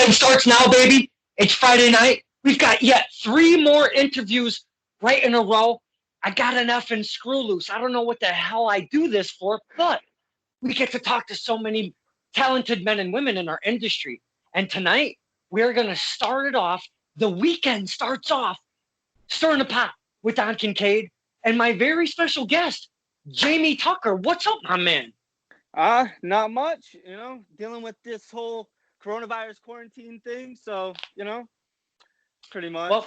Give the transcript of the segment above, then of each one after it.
game starts now, baby. It's Friday night. We've got yet 3 more interviews right in a row. I got an effing screw loose. I don't know what the hell I do this for, but we get to talk to so many talented men and women in our industry. And tonight, we're going to start it off. The weekend starts off stirring the pot with Don Kincaid and my very special guest, Jamie Tucker. What's up, my man? Not much, dealing with this whole coronavirus quarantine thing. So, pretty much. Well,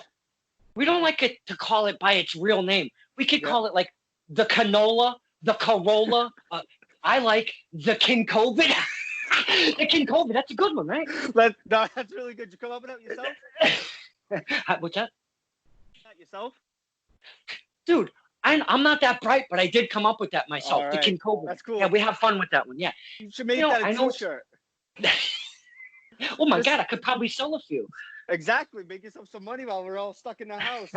we don't like it to call it by its real name. We could call it like the canola, the Corolla. I like the King COVID. The King COVID. That's a good one, right? That's really good. You come up with that yourself? What's that? Yourself? Dude, I'm not that bright, but I did come up with that myself. Right. The King COVID. That's cool. Yeah, we have fun with that one. Yeah. You should make that a t-shirt. Oh my God, I could probably sell a few. Exactly. Make yourself some money while we're all stuck in the house.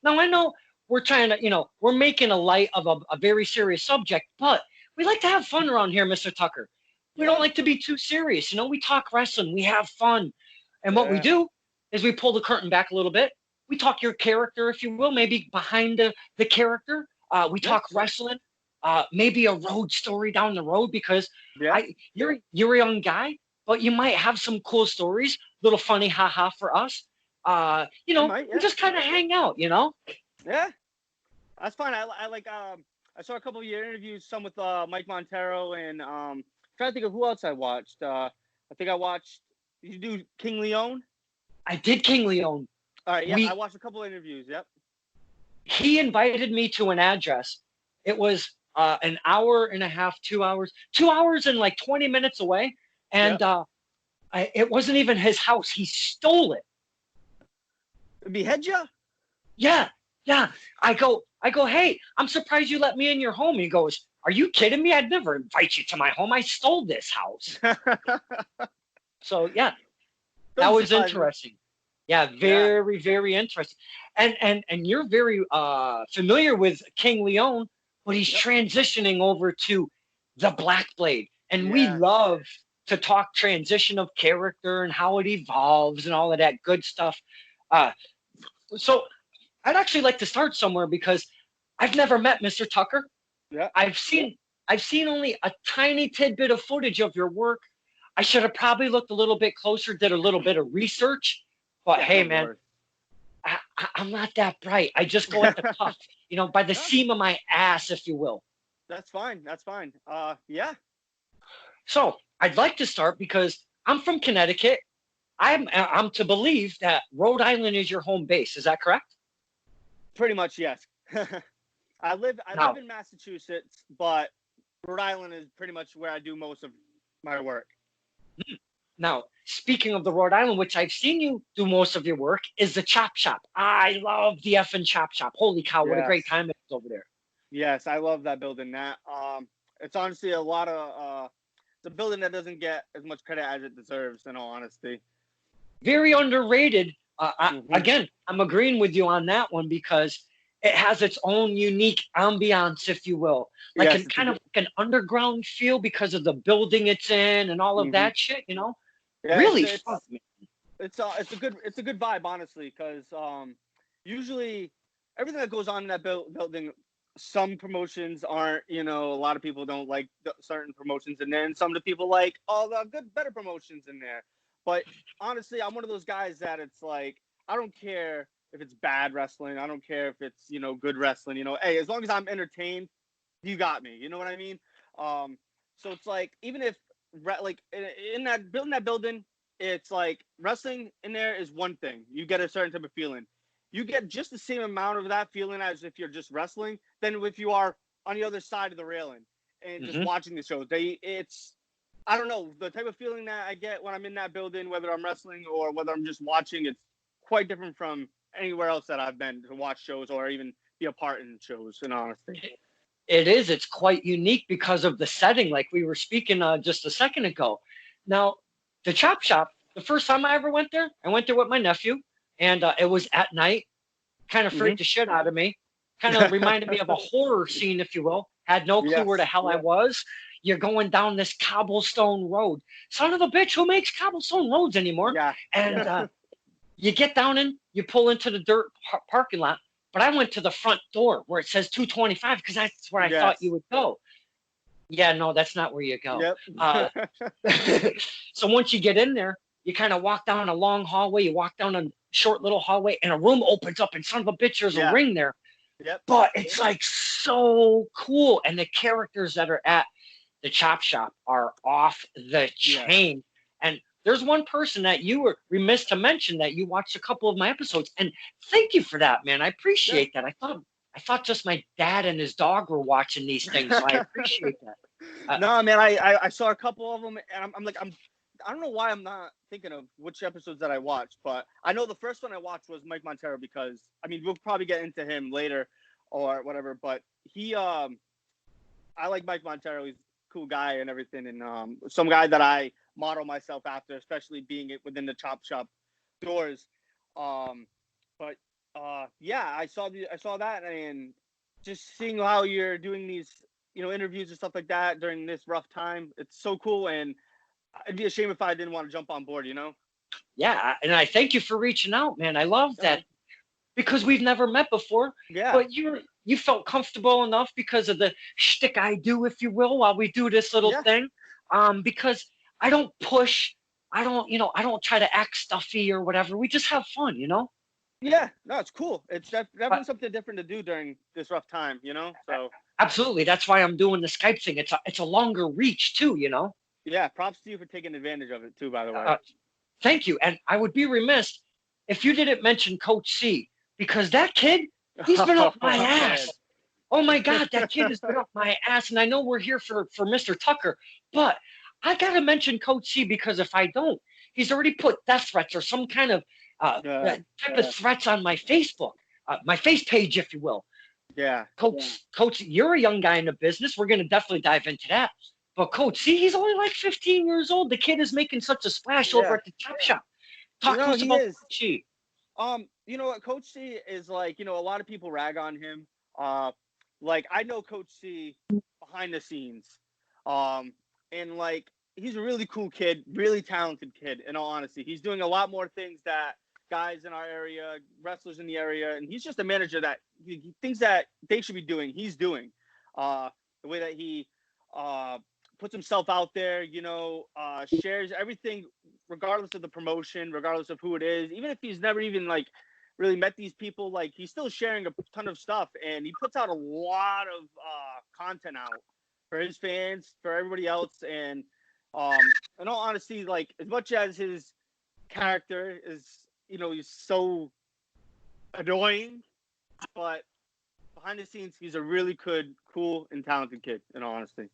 Now, I know we're trying to, we're making a light of a very serious subject, but we like to have fun around here, Mr. Tucker. We don't like to be too serious. We talk wrestling, we have fun. And what we do is we pull the curtain back a little bit. We talk your character, if you will, maybe behind the character. We talk wrestling, maybe a road story down the road because you're a young guy, but you might have some cool stories, little funny haha for us. We just kind of hang out, Yeah, that's fine. I saw a couple of your interviews, some with Mike Montero, and trying to think of who else I watched. I think I watched. Did you do King Leon? I did King Leon. All right, I watched a couple of interviews. Yep. He invited me to an address. It was an hour and a half, 2 hours, 2 hours and like 20 minutes away, and it wasn't even his house. He stole it. Behead you? Yeah. I go, hey, I'm surprised you let me in your home. He goes, are you kidding me? I'd never invite you to my home. I stole this house. So, yeah, that was interesting. Yeah, very, very interesting. And you're very familiar with King Leon, but he's transitioning over to the Black Blade. And we love to talk transition of character and how it evolves and all of that good stuff. So I'd actually like to start somewhere because I've never met Mr. Tucker. Yeah. I've seen only a tiny tidbit of footage of your work. I should have probably looked a little bit closer, did a little bit of research. But hey, man, I'm not that bright. I just go at the cuff, by the seam of my ass, if you will. That's fine. Yeah. So I'd like to start because I'm from Connecticut. I'm to believe that Rhode Island is your home base. Is that correct? Pretty much, yes. I live in Massachusetts, but Rhode Island is pretty much where I do most of my work. Now, speaking of the Rhode Island, which I've seen you do most of your work, is the Chop Shop. I love the effing Chop Shop. Holy cow, what a great time it is over there. Yes, I love that building. It's honestly a lot of it's a building that doesn't get as much credit as it deserves, in all honesty. Very underrated. Again, I'm agreeing with you on that one because it has its own unique ambiance, if you will. Like kind of like an underground feel because of the building it's in and all of that shit, Yeah, really it's fun. It's a good vibe, honestly, because usually everything that goes on in that building, some promotions aren't, a lot of people don't like certain promotions in there, and some of the people like all the better promotions in there. But honestly, I'm one of those guys that it's like, I don't care if it's bad wrestling. I don't care if it's, good wrestling. Hey, as long as I'm entertained, you got me. You know what I mean? So it's like, even if, like, in that building, it's like wrestling in there is one thing. You get a certain type of feeling. You get just the same amount of that feeling as if you're just wrestling than if you are on the other side of the railing and just watching the show. I don't know, the type of feeling that I get when I'm in that building, whether I'm wrestling or whether I'm just watching, it's quite different from anywhere else that I've been to watch shows or even be a part in shows, in honesty. It is. It's quite unique because of the setting, like we were speaking just a second ago. Now, the Chop Shop, the first time I ever went there, I went there with my nephew, and it was at night. Kind of freaked the shit out of me. Kind of reminded me of a horror scene, if you will. Had no clue where the hell I was. you're going down this cobblestone road. Son of a bitch, who makes cobblestone roads anymore? Yeah. And you get down in, you pull into the dirt parking lot. But I went to the front door where it says 225 because that's where I thought you would go. Yeah, no, that's not where you go. Yep. So once you get in there, you kind of walk down a long hallway. You walk down a short little hallway, and a room opens up, and son of a bitch, there's a ring there. Yep. But it's like so cool, and the characters that are at the chop shop are off the chain. And there's one person that you were remiss to mention that you watched a couple of my episodes, and thank you for that, man. I appreciate that. I thought just my dad and his dog were watching these things, so I appreciate that. No, man, I saw a couple of them, and I don't know why I'm not thinking of which episodes that I watched, but I know the first one I watched was Mike Montero because, I mean, we'll probably get into him later or whatever, but I like Mike Montero. He's a cool guy and everything, and some guy that I model myself after, especially being within the chop shop doors. Yeah, I saw that, and just seeing how you're doing these, interviews and stuff like that during this rough time. It's so cool, and it'd be a shame if I didn't want to jump on board, Yeah, and I thank you for reaching out, man. I love that because we've never met before. Yeah. But you felt comfortable enough because of the shtick I do, if you will, while we do this little thing. Because I don't push, I don't try to act stuffy or whatever. We just have fun, Yeah, no, it's cool. It's definitely something different to do during this rough time, So absolutely, that's why I'm doing the Skype thing. It's a longer reach too, Yeah, props to you for taking advantage of it too, by the way. Thank you, and I would be remiss if you didn't mention Coach C because that kid, he's been up my ass. Oh my God, that kid has been up my ass, and I know we're here for Mr. Tucker, but I gotta mention Coach C because if I don't, he's already put death threats or some kind of type of threats on my Facebook, my face page, if you will. Yeah. Coach, you're a young guy in the business. We're going to definitely dive into that. But Coach, see, he's only like 15 years old. The kid is making such a splash over at the chop shop. Talk to us about Coach C. You know what? Coach C is like, a lot of people rag on him. Like I know Coach C behind the scenes. And like he's a really cool kid, really talented kid, in all honesty. He's doing a lot more things that guys in our area, wrestlers in the area, and he's just a manager that he thinks that they should be doing, he's doing. The way that he puts himself out there, shares everything regardless of the promotion, regardless of who it is, even if he's never even like really met these people, like he's still sharing a ton of stuff, and he puts out a lot of content out for his fans, for everybody else. And in all honesty, like as much as his character is, he's so annoying, but behind the scenes, he's a really good, cool, and talented kid, in all honesty.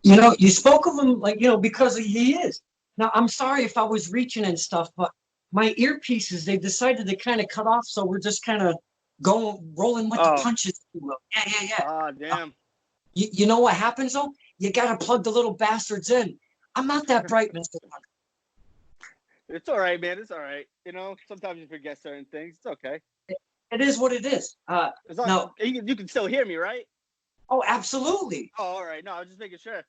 You spoke of him like, because he is. Now, I'm sorry if I was reaching and stuff, but my earpieces, they decided to kind of cut off, so we're just kind of rolling with the punches. Yeah. Ah, damn. You know what happens, though? You got to plug the little bastards in. I'm not that bright, Mr. Tucker. It's all right, man. It's all right. Sometimes you forget certain things. It's okay. It is what it is. Now, you can still hear me, right? Oh, absolutely. Oh, all right. No, I was just making sure.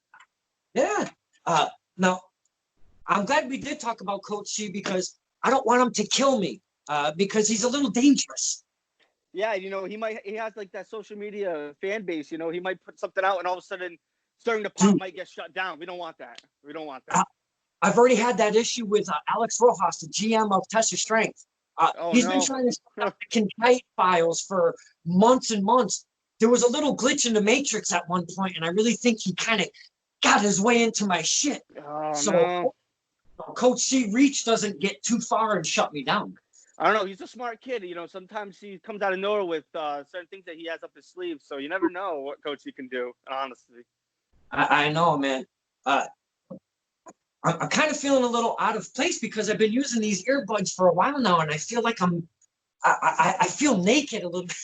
Yeah. Now, I'm glad we did talk about Coach C because I don't want him to kill me because he's a little dangerous. Yeah, he has like that social media fan base. He might put something out and all of a sudden starting to pop might get shut down. We don't want that. I've already had that issue with Alex Rojas, the GM of Tessa Strength. He's been trying to stop the Kincaid files for months and months. There was a little glitch in the matrix at one point, and I really think he kind of got his way into my shit. No. Coach C Reach doesn't get too far and shut me down. I don't know. He's a smart kid. Sometimes he comes out of nowhere with certain things that he has up his sleeve. So you never know what Coach C can do, honestly. I know, man. I'm kind of feeling a little out of place because I've been using these earbuds for a while now, and I feel like I feel naked a little bit.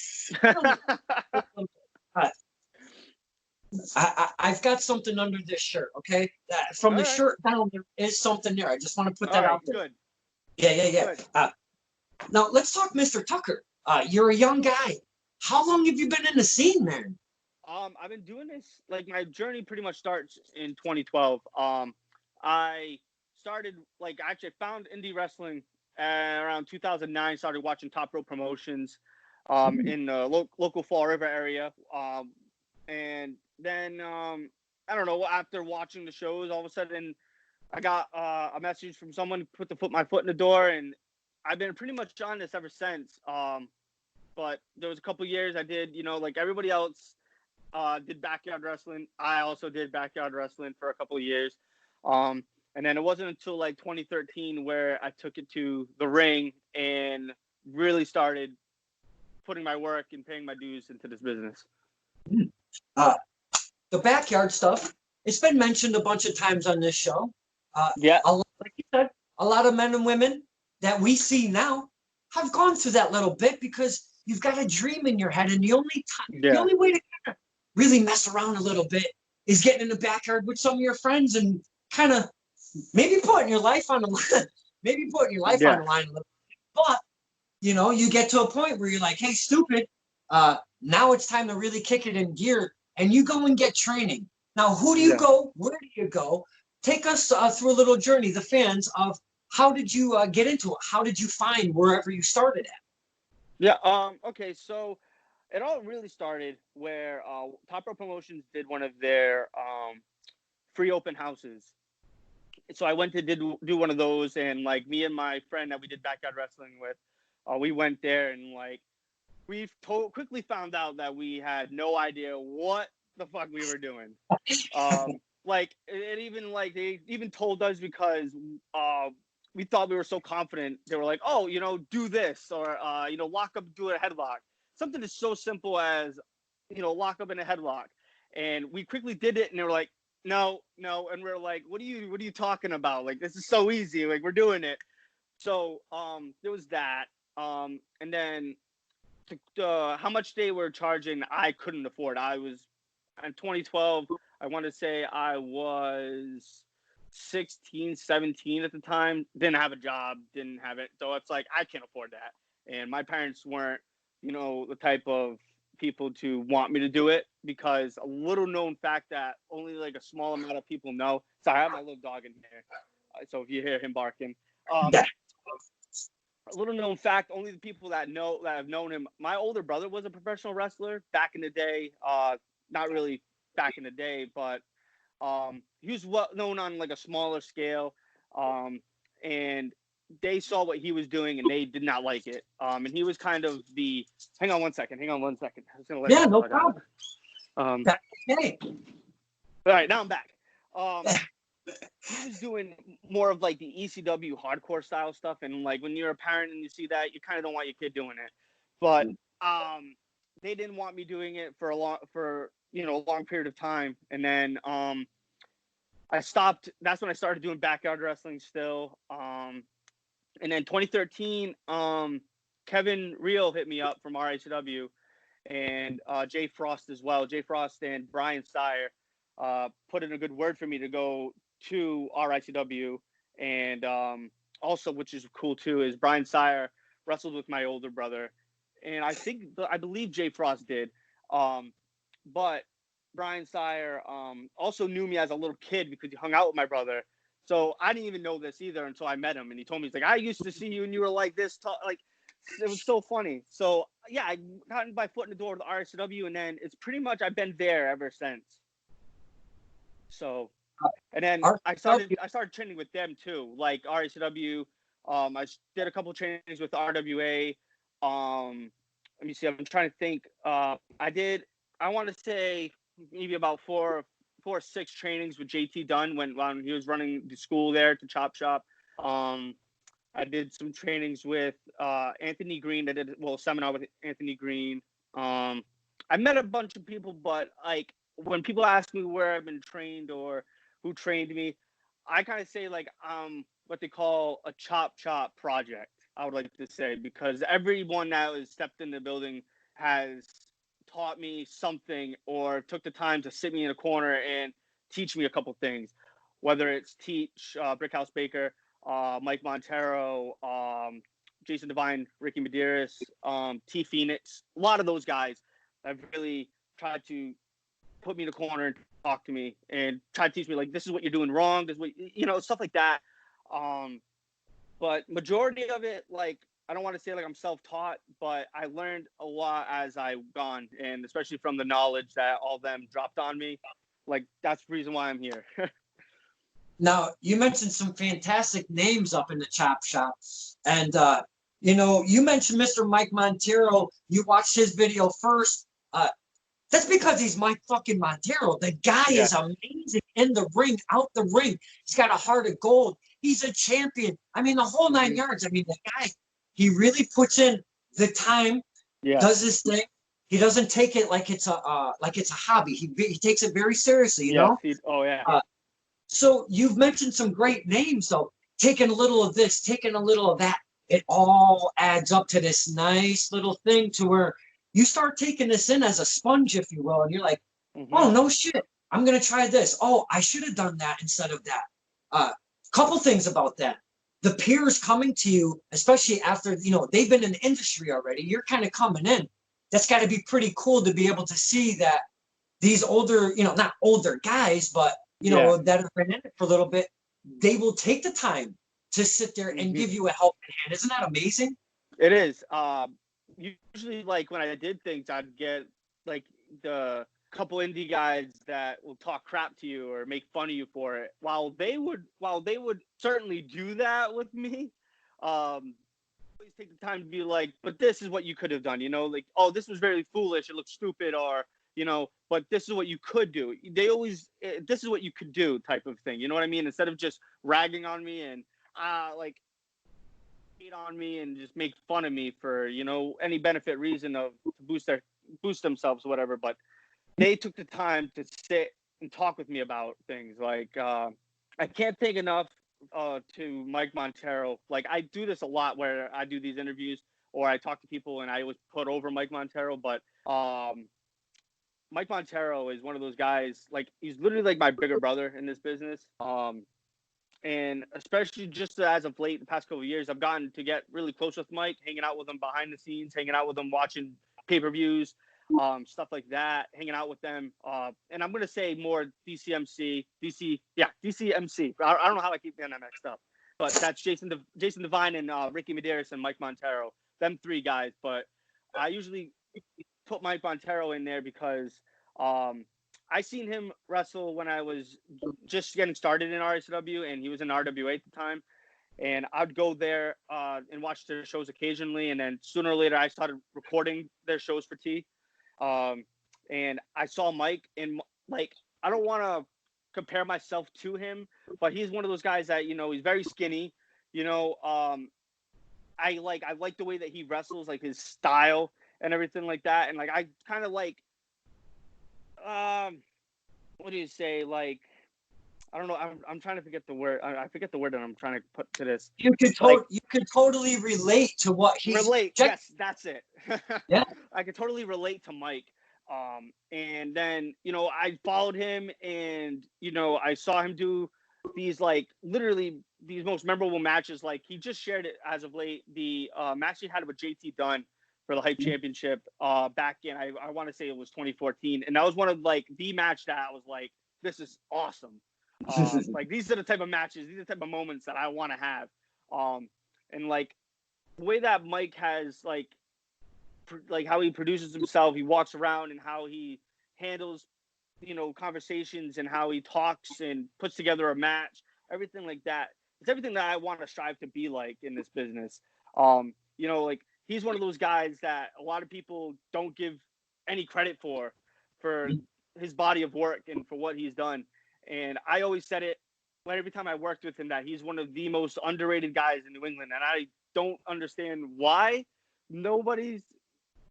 I've got something under this shirt, okay? From the shirt down, there is something there. I just want to put that out there. Good. Yeah. Good. Now, let's talk Mr. Tucker. You're a young guy. How long have you been in the scene, man? I've been doing this, like, my journey pretty much starts in 2012. I started, like, actually found indie wrestling around 2009. Started watching Top Rope Promotions, in the local Fall River area. And then I don't know. After watching the shows, all of a sudden I got a message from someone who put my foot in the door, and I've been pretty much on this ever since. But there was a couple years I did, like everybody else, did backyard wrestling. I also did backyard wrestling for a couple of years. Um, and then it wasn't until like 2013 where I took it to the ring and really started putting my work and paying my dues into this business. Uh, the backyard stuff, it's been mentioned a bunch of times on this show. Yeah. Like you said, a lot of men and women that we see now have gone through that little bit because you've got a dream in your head, and the only way to kind of really mess around a little bit is getting in the backyard with some of your friends and kind of maybe putting your life on the line, maybe putting your life on the line a little bit. But you get to a point where you're like, hey, stupid, now it's time to really kick it in gear, and you go and get training. Now, who do you go? Where do you go? Take us through a little journey, the fans, of how did you get into it? How did you find wherever you started at? Yeah. Okay. So it all really started where Top Rope Promotions did one of their free open houses. So I went to do one of those, and like me and my friend that we did backyard wrestling with, we went there, and like we quickly found out that we had no idea what the fuck we were doing. Like it even like they even told us because we thought we were so confident. They were like, oh, do this, or lock up, do a headlock. Something as so simple as lock up in a headlock, and we quickly did it, and they were like, no, and we're like, what are you talking about? Like, this is so easy. Like, we're doing it. So there was that, and then how much they were charging, I couldn't afford. I was in 2012. I want to say I was 16, 17 at the time. Didn't have a job, didn't have it. So it's like, I can't afford that. And my parents weren't, the type of people to want me to do it, because a little known fact that only like a small amount of people know. Sorry, I have my little dog in here. So if you hear him barking, a little known fact, only the people that have known him. My older brother was a professional wrestler back in the day. Not really back in the day, but he was well known on like a smaller scale. And they saw what he was doing, and they did not like it. And he was kind of the. Hang on one second. I was gonna let Yeah, no problem. Okay. All right, now I'm back. He was doing more of like the ECW hardcore style stuff, and like when you're a parent and you see that, you kind of don't want your kid doing it. But they didn't want me doing it for a long period of time, and then I stopped. That's when I started doing backyard wrestling still. And then 2013, Kevin Real hit me up from RICW, and Jay Frost as well. Jay Frost and Brian Sire put in a good word for me to go to RICW. And also, which is cool too, is Brian Sire wrestled with my older brother, and I believe Jay Frost did. But Brian Sire also knew me as a little kid because he hung out with my brother. So I didn't even know this either until I met him, and he told me, he's like, I used to see you and you were like this, like, it was so funny. So yeah, I got my foot in the door with the RSW, and then it's pretty much I've been there ever since. So, and then I started training with them too, like RSW. I did a couple of trainings with RWA. Let me see. I'm trying to think. I want to say maybe about four or six trainings with JT Dunn when he was running the school there at the Chop Shop. I did some trainings with Anthony Green. I did a seminar with Anthony Green. I met a bunch of people, but like when people ask me where I've been trained or who trained me, I kind of say like what they call a chop project. I would like to say, because everyone that has stepped in the building has taught me something or took the time to sit me in a corner and teach me a couple things, whether it's teach Brickhouse Baker, Mike Montero, Jason Devine, Ricky Medeiros, T Phoenix, a lot of those guys have really tried to put me in a corner and talk to me and try to teach me, like, this is what you're doing wrong. This is what, stuff like that. But majority of it, like, I don't want to say like I'm self-taught, but I learned a lot as I've gone, and especially from the knowledge that all of them dropped on me. Like, that's the reason why I'm here. Now, you mentioned some fantastic names up in the chop shop. And, you mentioned Mr. Mike Montero. You watched his video first. That's because he's Mike fucking Montero. The guy is amazing in the ring, out the ring. He's got a heart of gold. He's a champion. I mean, the whole 9 yards. I mean, the guy, he really puts in the time, does his thing. He doesn't take it like it's a hobby. He takes it very seriously, you know? So you've mentioned some great names, though. Taking a little of this, taking a little of that. It all adds up to this nice little thing to where you start taking this in as a sponge, if you will, and you're like, oh, no shit. I'm going to try this. Oh, I should have done that instead of that. Couple things about that. The peers coming to you, especially after, they've been in the industry already. You're kind of coming in. That's got to be pretty cool to be able to see that these older, not older guys, but, that have been in it for a little bit, they will take the time to sit there and give you a helping hand. Isn't that amazing? It is. Usually, like, when I did things, I'd get like the couple indie guys that will talk crap to you or make fun of you for it. While they would certainly do that with me, always take the time to be like, but this is what you could have done, like, oh, this was very foolish, it looks stupid, or but this is what you could do. They always, this is what you could do type of thing, you know what I mean? Instead of just ragging on me and like hate on me and just make fun of me for any benefit reason of to boost themselves or whatever. But they took the time to sit and talk with me about things. Like, I can't thank enough to Mike Montero. Like, I do this a lot where I do these interviews or I talk to people and I always put over Mike Montero. But Mike Montero is one of those guys, like, he's literally like my bigger brother in this business. And especially just as of late, the past couple of years, I've gotten to get really close with Mike, hanging out with him behind the scenes, hanging out with him, watching pay-per-views, stuff like that, hanging out with them. And I'm going to say more DCMC. I don't know how I keep getting that mixed up, but that's Jason Devine and Ricky Medeiros and Mike Montero, them three guys. But I usually put Mike Montero in there because I seen him wrestle when I was just getting started in RSW, and he was in RWA at the time. And I'd go there and watch their shows occasionally. And then sooner or later, I started recording their shows for T. And I saw Mike, and like, I don't want to compare myself to him, but he's one of those guys that, he's very skinny. I like the way that he wrestles, like his style and everything like that. And like, I kind of like, what do you say? Like, I don't know. I'm trying to forget the word. I forget the word that I'm trying to put to this. You could totally relate to what he's Yes, that's it. Yeah. I could totally relate to Mike. And then, I followed him and, I saw him do these, like, literally these most memorable matches. Like, he just shared it as of late, the match he had with JT Dunn for the Hype Championship back in, I want to say it was 2014. And that was one of, like, the match that I was like, this is awesome. Like, these are the type of matches, these are the type of moments that I want to have. And, like, the way that Mike has, like how he produces himself, he walks around, and how he handles, conversations, and how he talks and puts together a match, everything like that. It's everything that I want to strive to be like in this business. Like, he's one of those guys that a lot of people don't give any credit for his body of work and for what he's done. And I always said it every time I worked with him, that he's one of the most underrated guys in New England. And I don't understand why nobody's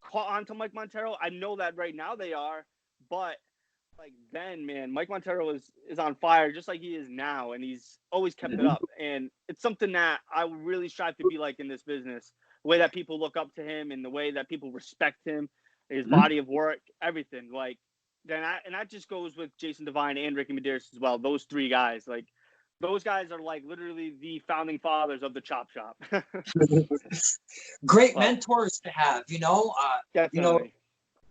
caught on to Mike Montero. I know that right now they are, but like then, man, Mike Montero is on fire just like he is now, and he's always kept it up. And it's something that I really strive to be like in this business. The way that people look up to him and the way that people respect him, his body of work, everything. Like, and that just goes with Jason Devine and Ricky Medeiros as well. Those three guys, like, those guys are like literally the founding fathers of the chop shop. Great mentors to have, Definitely.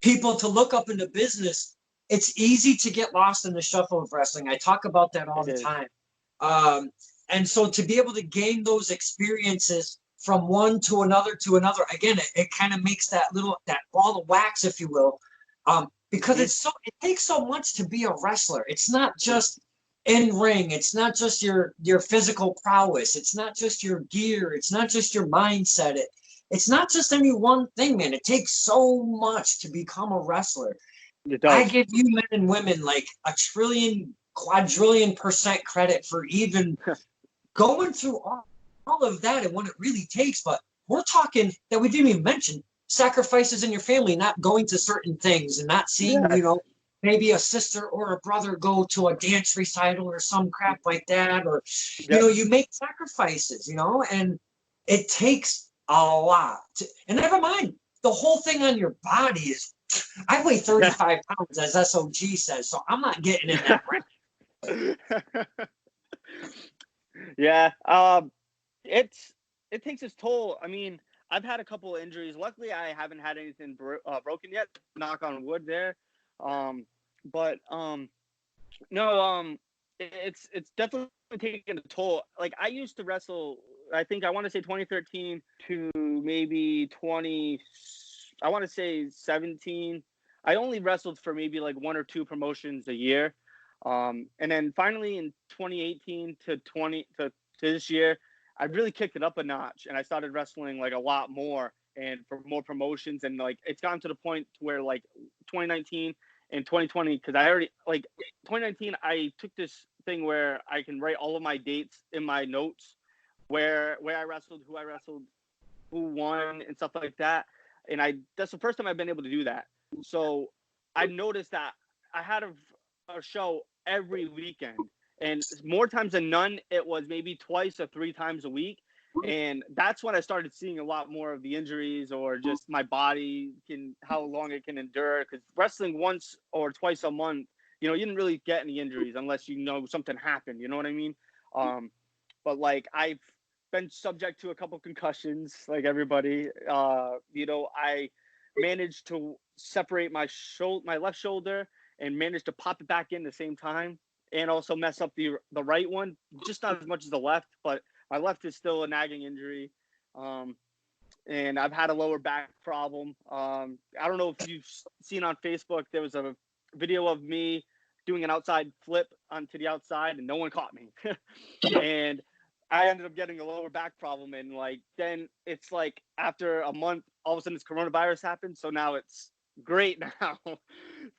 People to look up in the business. it's easy to get lost in the shuffle of wrestling. I talk about that all the time. And so to be able to gain those experiences from one to another, again, it kind of makes that ball of wax, if you will, because it takes so much to be a wrestler. It's not just in ring. It's not just your physical prowess. It's not just your gear. It's not just your mindset. It's not just any one thing, man. It takes so much to become a wrestler. I give you men and women like a trillion, quadrillion % credit for even going through all of that and what it really takes. But we're talking that we didn't even mention sacrifices in your family, not going to certain things and not seeing, maybe a sister or a brother go to a dance recital or some crap like that. Or, you make sacrifices, and it takes a lot. And never mind, the whole thing on your body is, I weigh 35 pounds, as SOG says, so I'm not getting in that range. Yeah, it takes its toll. I mean, I've had a couple of injuries. Luckily, I haven't had anything broken yet. Knock on wood there. It's definitely taking a toll. Like, I used to wrestle, I think I want to say 2013 to maybe 17. I only wrestled for maybe like 1 or 2 promotions a year. And then finally in 2018 to this year, I really kicked it up a notch and I started wrestling like a lot more and for more promotions. And like, it's gotten to the point where like 2019 and 2020, because I already, like, 2019, I took this thing where I can write all of my dates in my notes, where I wrestled, who I wrestled, who won, and stuff like that. And that's the first time I've been able to do that. So I noticed that I had a show every weekend, and more times than none, it was maybe 2 or 3 times a week. And that's when I started seeing a lot more of the injuries, or just my body how long it can endure. Because wrestling once or twice a month, you didn't really get any injuries unless something happened. You know what I mean? But like, I've been subject to a couple concussions, like everybody. I managed to separate my left shoulder and managed to pop it back in the same time, and also mess up the right one, just not as much as the left, but my left is still a nagging injury. And I've had a lower back problem. I don't know if you've seen on Facebook, there was a video of me doing an outside flip onto the outside and no one caught me. And I ended up getting a lower back problem. And like, then it's like after a month, all of a sudden this coronavirus happened. So now it's great now.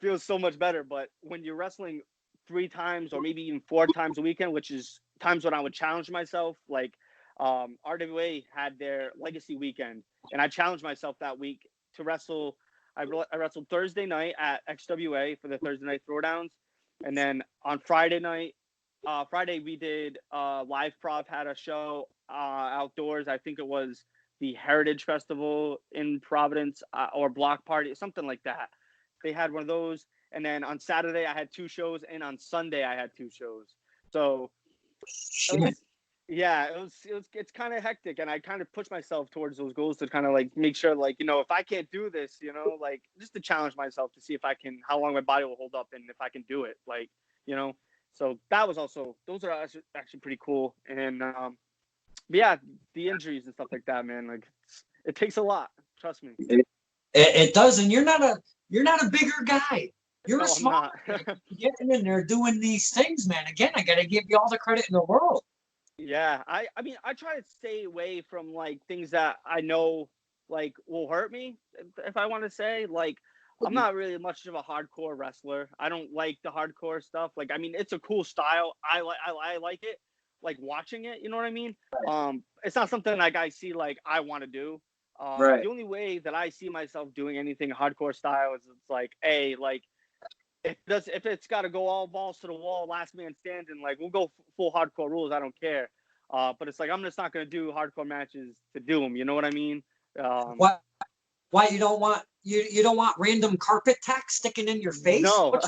Feels so much better. But when you're wrestling 3 times or maybe even 4 times a weekend, which is times when I would challenge myself, like RWA had their legacy weekend, and I challenged myself that week to wrestle. I wrestled Thursday night at XWA for the Thursday night throwdowns, and then on Friday we did Live Prov had a show outdoors. I think it was the Heritage Festival in Providence or Block Party, something like that. They had one of those. And then on Saturday I had 2 shows, and on Sunday I had 2 shows. So it's kind of hectic, and I kind of push myself towards those goals to kind of like make sure, like, if I can't do this, like, just to challenge myself to see if I can, how long my body will hold up, and if I can do it, like, so that was also, those are actually pretty cool. And but yeah, the injuries and stuff like that, man, like, it takes a lot, trust me. It does. And you're not a bigger guy. You're a small guy. Getting in there doing these things, man. Again, I got to give you all the credit in the world. Yeah, I mean, I try to stay away from like things that I know like will hurt me, if I want to say. Like, I'm not really much of a hardcore wrestler. I don't like the hardcore stuff. Like, I mean, it's a cool style. I like it, like watching it. You know what I mean? It's not something like I see like I want to do. Right. The only way that I see myself doing anything hardcore style is it's like, if it's got to go all balls to the wall, last man standing, like, we'll go full hardcore rules. I don't care. But it's like, I'm just not going to do hardcore matches to do them. You know what I mean? What? Why you don't want you don't want random carpet tack sticking in your face? No,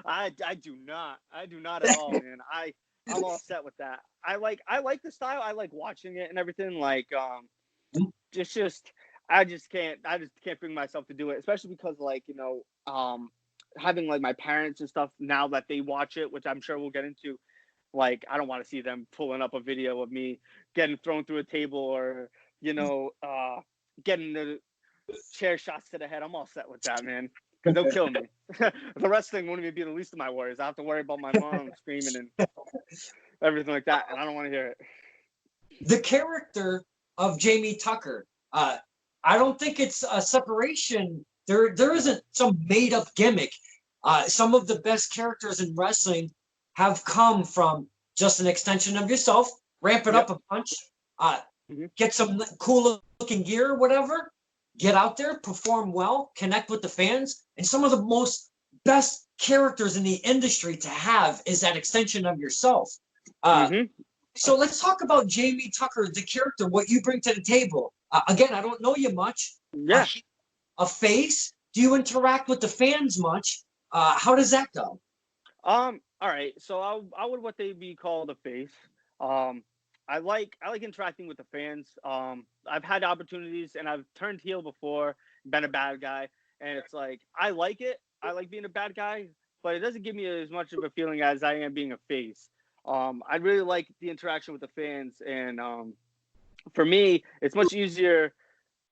I do not. I do not at all, man. I'm all set with that. I like the style. I like watching it and everything. Like, I just can't bring myself to do it, especially because, like, having like my parents and stuff now that they watch it, which I'm sure we'll get into. Like, I don't want to see them pulling up a video of me getting thrown through a table or, getting the chair shots to the head. I'm all set with that, man, because they'll kill me. The wrestling won't even be the least of my worries. I have to worry about my mom screaming and everything like that, and I don't want to hear it. The character of Jamie Tucker, I don't think it's a separation. There isn't some made up gimmick. Some of the best characters in wrestling have come from just an extension of yourself, ramp it up a punch, get some cool looking gear or whatever, get out there, perform well, connect with the fans. And some of the most best characters in the industry to have is that extension of yourself. So let's talk about Jamie Tucker, the character, what you bring to the table. Again, I don't know you much. Yeah. A face. Do you interact with the fans much? How does that go? All right. So I would what they be called a face. I like interacting with the fans. I've had opportunities and I've turned heel before, been a bad guy, and it's like I like it. I like being a bad guy, but it doesn't give me as much of a feeling as I am being a face. I really like the interaction with the fans, and for me, it's much easier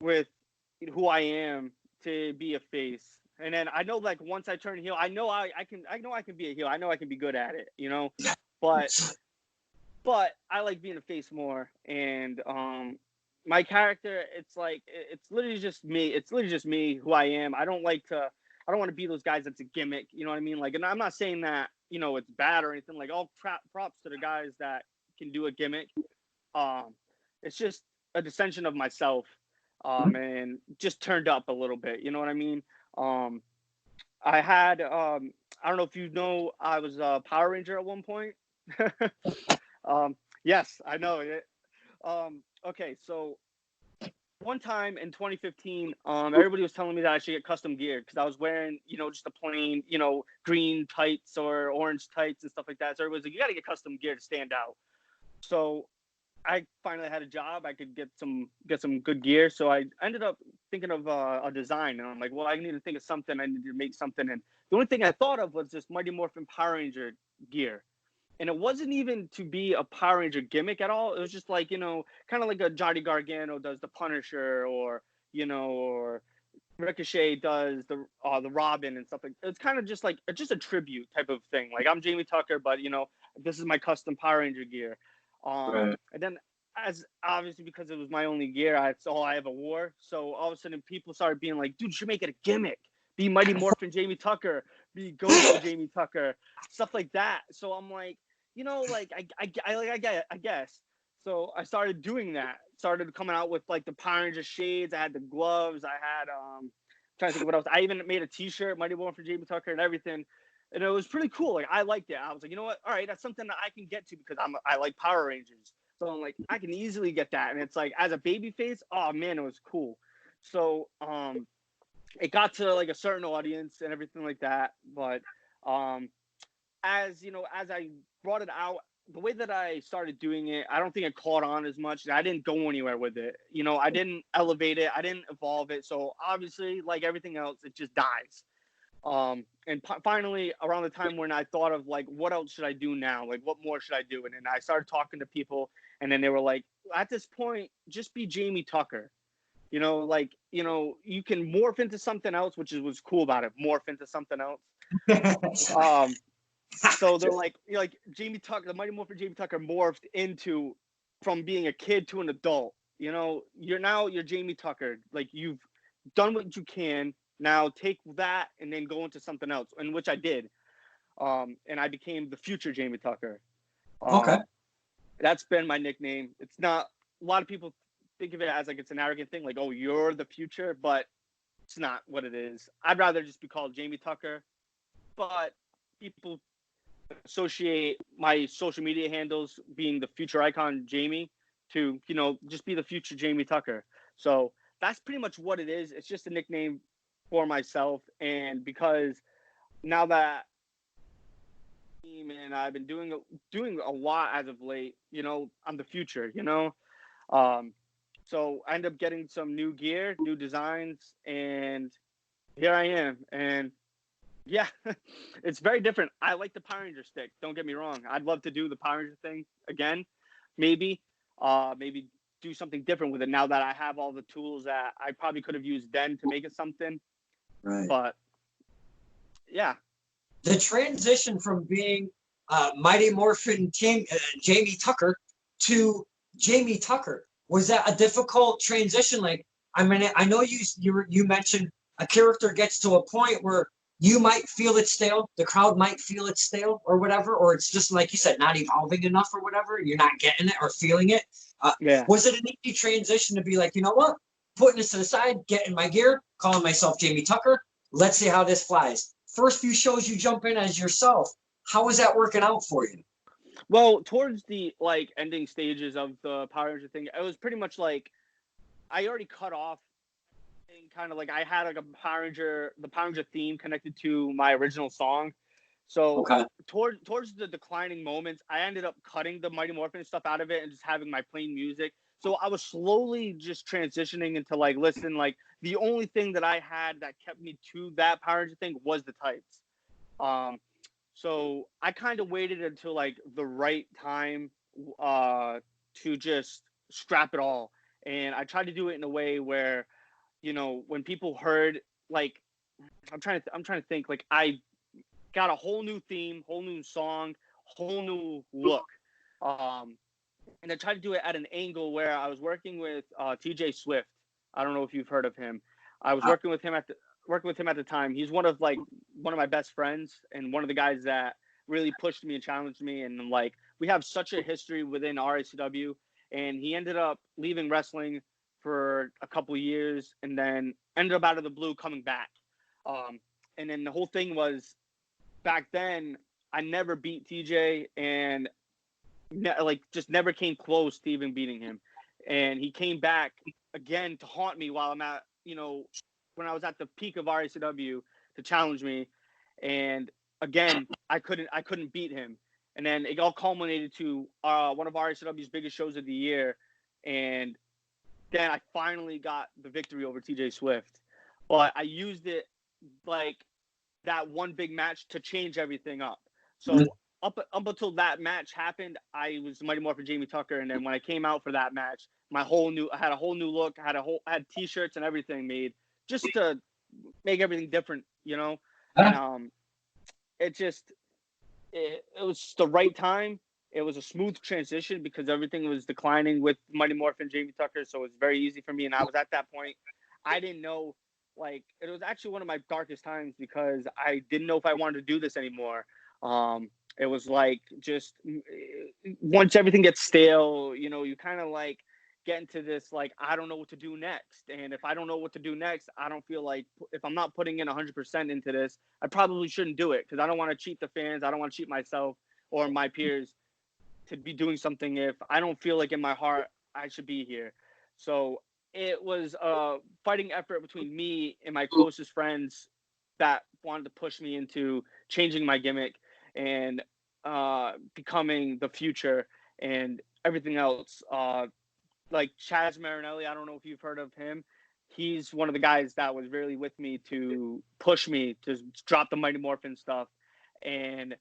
with who I am to be a face. And then I know, like, once I turn heel, I know I can be a heel. I know I can be good at it, But I like being a face more. And my character, it's like it's literally just me. It's literally just me, who I am. I don't want to be those guys that's a gimmick. You know what I mean? Like, and I'm not saying that it's bad or anything. Like, all props to the guys that can do a gimmick. It's just a descension of myself, and just turned up a little bit. You know what I mean? I had I don't know if you know, I was a Power Ranger at one point. Yes, I know it. Okay, so one time in 2015, everybody was telling me that I should get custom gear because I was wearing, just a plain, green tights or orange tights and stuff like that. So everybody's like, you got to get custom gear to stand out. So I finally had a job. I could get some good gear. So I ended up thinking of a design, and I'm like, well, I need to think of something. I need to make something. And the only thing I thought of was this Mighty Morphin Power Ranger gear. And it wasn't even to be a Power Ranger gimmick at all. It was just like, kind of like a Johnny Gargano does the Punisher, or, or Ricochet does the Robin and stuff like that. It's kind of just like just a tribute type of thing. Like, I'm Jamie Tucker, but, this is my custom Power Ranger gear. Right. And then, as obviously because it was my only gear, it's all I ever wore. So all of a sudden people started being like, dude, you should make it a gimmick. Be Mighty Morphin Jamie Tucker, be Ghost Jamie Tucker, stuff like that. So I'm like, I guess. So I started doing that. Started coming out with like the Power Ranger shades. I had the gloves. I had trying to think what else. I even made a T-shirt, Mighty Morphin Jamie Tucker, and everything. And it was pretty cool. Like, I liked it. I was like, you know what? All right, that's something that I can get to because I like Power Rangers. So I'm like, I can easily get that. And it's like, as a baby face, oh man, it was cool. So it got to like a certain audience and everything like that. But as I brought it out, the way that I started doing it, I don't think it caught on as much. I didn't go anywhere with it. I didn't elevate it. I didn't evolve it. So obviously, like everything else, it just dies. And finally, around the time when I thought of like, what else should I do now? Like, what more should I do? And then I started talking to people, and then they were like, at this point, just be Jamie Tucker. You can morph into something else, which is what's cool about it. Morph into something else. So they're like, Jamie Tucker, the Mighty Morphin Jamie Tucker morphed into from being a kid to an adult. You're Jamie Tucker. Like, you've done what you can. Now take that and then go into something else, in which I did. And I became the future Jamie Tucker. Okay. That's been my nickname. It's not, a lot of people think of it as like it's an arrogant thing, like, oh, you're the future, but it's not what it is. I'd rather just be called Jamie Tucker. But people associate my social media handles being the future icon Jamie to, just be the future Jamie Tucker. So that's pretty much what it is. It's just a nickname for myself, and because now that and I've been doing a lot as of late, I'm the future, so I end up getting some new gear, new designs, and here I am. And Yeah, it's very different. I like the Power Ranger stick. Don't get me wrong. I'd love to do the Power Ranger thing again, maybe. Maybe do something different with it now that I have all the tools that I probably could have used then to make it something. Right. But yeah, the transition from being Mighty Morphin King Jamie Tucker to Jamie Tucker, was that a difficult transition? Like, I mean, I know you mentioned a character gets to a point where you might feel it stale, the crowd might feel it stale or whatever, or it's just like you said, not evolving enough or whatever, you're not getting it or feeling it. yeah. Was it an easy transition to be like, you know what, putting this to the side, getting my gear, calling myself Jamie Tucker, let's see how this flies? First few shows you jump in as yourself, how is that working out for you? Well, towards the like ending stages of the Power Ranger thing, it was pretty much like I already cut off. Kind of like I had like the Power Ranger theme connected to my original song. So Okay. towards the declining moments, I ended up cutting the Mighty Morphin stuff out of it and just having my plain music. So I was slowly just transitioning into like, listen, like the only thing that I had that kept me to that Power Ranger thing was the tights. So I kind of waited until like the right time to just strap it all. And I tried to do it in a way where, you know, when people heard, like, I'm trying to think, like, I got a whole new theme, whole new song, whole new look. And I tried to do it at an angle where I was working with TJ Swift. I don't know if you've heard of him. I was working with him at the time. He's one of my best friends and one of the guys that really pushed me and challenged me. And like, we have such a history within RACW, and he ended up leaving wrestling for a couple of years and then ended up out of the blue coming back. And then the whole thing was, back then I never beat TJ and just never came close to even beating him. And he came back again to haunt me while I'm at, you know, when I was at the peak of RACW to challenge me. And again, I couldn't beat him. And then it all culminated to one of RACW's biggest shows of the year. And then I finally got the victory over TJ Swift. But I used it like that one big match to change everything up. So up until that match happened, I was Mighty Morphin Jamie Tucker. And then when I came out for that match, I had a whole new look, I had t-shirts and everything made just to make everything different, you know? And it was the right time. It was a smooth transition because everything was declining with Mighty Morphin Jamie Tucker, so it was very easy for me. And I was at that point, I didn't know, like, it was actually one of my darkest times because I didn't know if I wanted to do this anymore. It was like, just once everything gets stale, you know, you kind of like get into this, like, I don't know what to do next. And if I don't know what to do next, I don't feel like, if I'm not putting in 100% into this, I probably shouldn't do it because I don't want to cheat the fans. I don't want to cheat myself or my peers to be doing something if I don't feel like in my heart I should be here. So it was a fighting effort between me and my closest friends that wanted to push me into changing my gimmick and becoming the future and everything else. Like Chaz Marinelli, I don't know if you've heard of him. He's one of the guys that was really with me to push me to drop the Mighty Morphin stuff and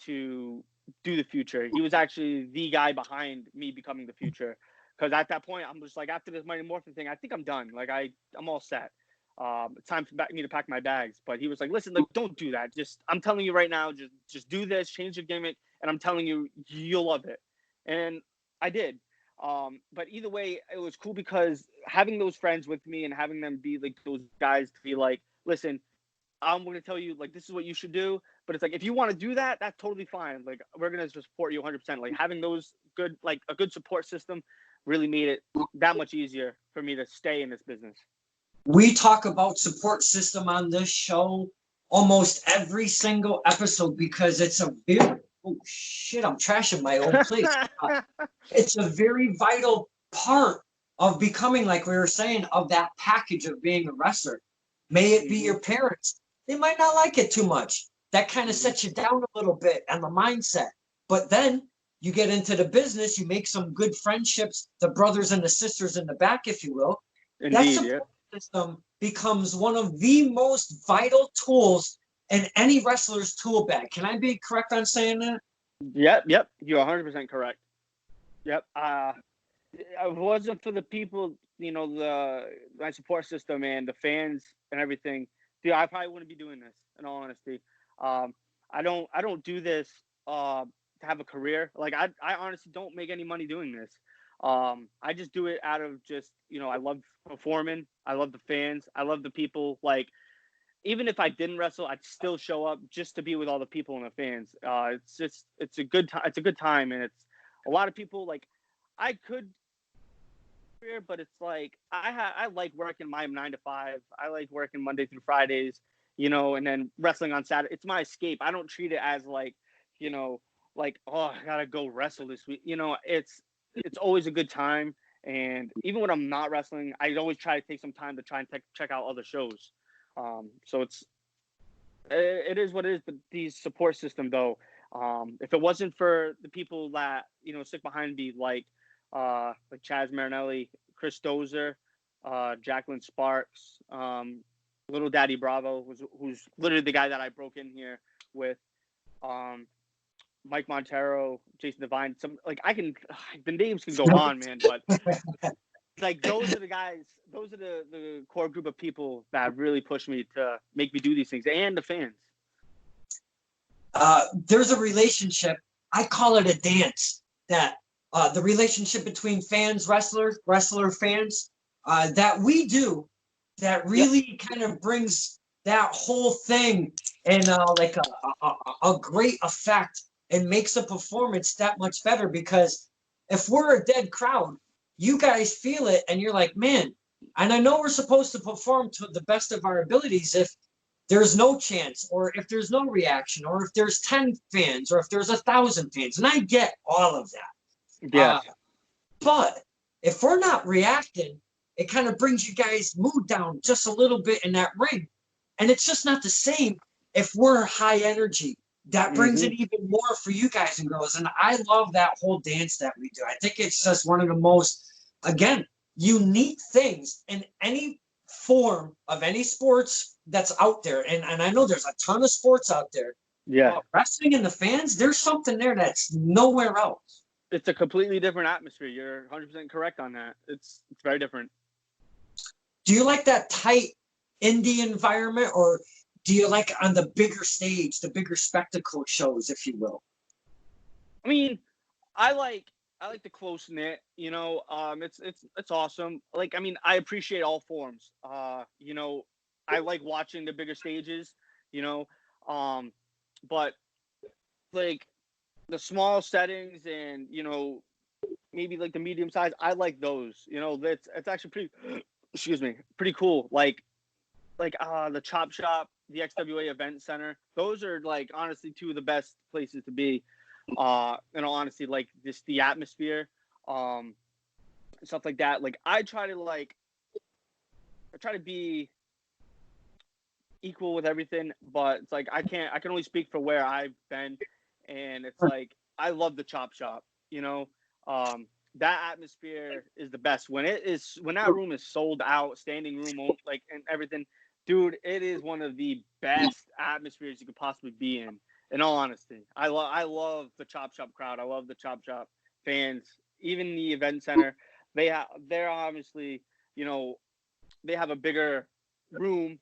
to do the future. He was actually the guy behind me becoming the future. Because at that point, I'm just like, after this Mighty Morphin thing, I think I'm done. Like, I'm all set. It's time for me to pack my bags. But he was like, listen, like, don't do that. I'm telling you right now, just do this, change your gimmick, and I'm telling you, you'll love it. And I did. But either way, it was cool because having those friends with me and having them be like those guys to be like, listen, I'm going to tell you, like, this is what you should do. But it's like, if you want to do that, that's totally fine. Like, we're going to just support you 100%. Like, having those a good support system really made it that much easier for me to stay in this business. We talk about support system on this show almost every single episode because it's a very, oh shit, I'm trashing my own place. It's a very vital part of becoming, like we were saying, of that package of being a wrestler. May it be your parents. They might not like it too much. That kind of sets you down a little bit on the mindset. But then you get into the business, you make some good friendships, the brothers and the sisters in the back, if you will. Indeed, that support system becomes one of the most vital tools in any wrestler's tool bag. Can I be correct on saying that? Yep. You're 100% correct. Yep. If it wasn't for the people, my support system and the fans and everything, dude, I probably wouldn't be doing this. In all honesty, I don't do this to have a career. Like I honestly don't make any money doing this. I just do it out of just I love performing. I love the fans. I love the people. Like even if I didn't wrestle, I'd still show up just to be with all the people and the fans. It's a good time. It's a good time, and it's a lot of people. Like I could, but it's like I like working my 9 to 5. I like working Monday through Fridays, and then wrestling on Saturday. It's my escape. I don't treat it as like, like oh I gotta go wrestle this week. It's always a good time, and even when I'm not wrestling, I always try to take some time to try and check out other shows. So it is what it is. But the support system, though, if it wasn't for the people that stick behind me, like Chaz Marinelli, Chris Dozer, Jacqueline Sparks, Little Daddy Bravo, who's literally the guy that I broke in here with, Mike Montero, Jason Devine. The names can go on, man, but. Like those are the guys, those are the core group of people that really push me to make me do these things, and the fans. There's a relationship, I call it a dance, that the relationship between fans, wrestler fans, that we do, that really kind of brings that whole thing in like a great effect and makes the performance that much better. Because if we're a dead crowd, you guys feel it and you're like, man, and I know we're supposed to perform to the best of our abilities. If there's no chance, or if there's no reaction, or if there's 10 fans, or if there's 1,000 fans, and I get all of that. Yeah. But if we're not reacting, it kind of brings you guys' mood down just a little bit in that ring. And it's just not the same if we're high energy. That brings it even more for you guys and girls. And I love that whole dance that we do. I think it's just one of the most, again, unique things in any form of any sports that's out there. And I know there's a ton of sports out there. Yeah. Wrestling and the fans, there's something there that's nowhere else. It's a completely different atmosphere. You're 100% correct on that. It's very different. Do you like that tight indie environment, or do you like on the bigger stage, the bigger spectacle shows, if you will? I mean, I like the close knit. It's awesome. Like, I mean, I appreciate all forms. I like watching the bigger stages. But like the small settings and maybe like the medium size, I like those. It's actually pretty. Excuse me, pretty cool. Like the Chop Shop, the XWA Event Center. Those are like honestly two of the best places to be. In all honesty, like just the atmosphere, stuff like that. Like I try to be equal with everything, but it's like I can only speak for where I've been, and it's like I love the Chop Shop. That atmosphere is the best. When that room is sold out, standing room, like, and everything, dude, it is one of the best atmospheres you could possibly be in. In all honesty, I love the Chop Shop crowd. I love the Chop Shop fans. Even the event center, they're obviously, they have a bigger room,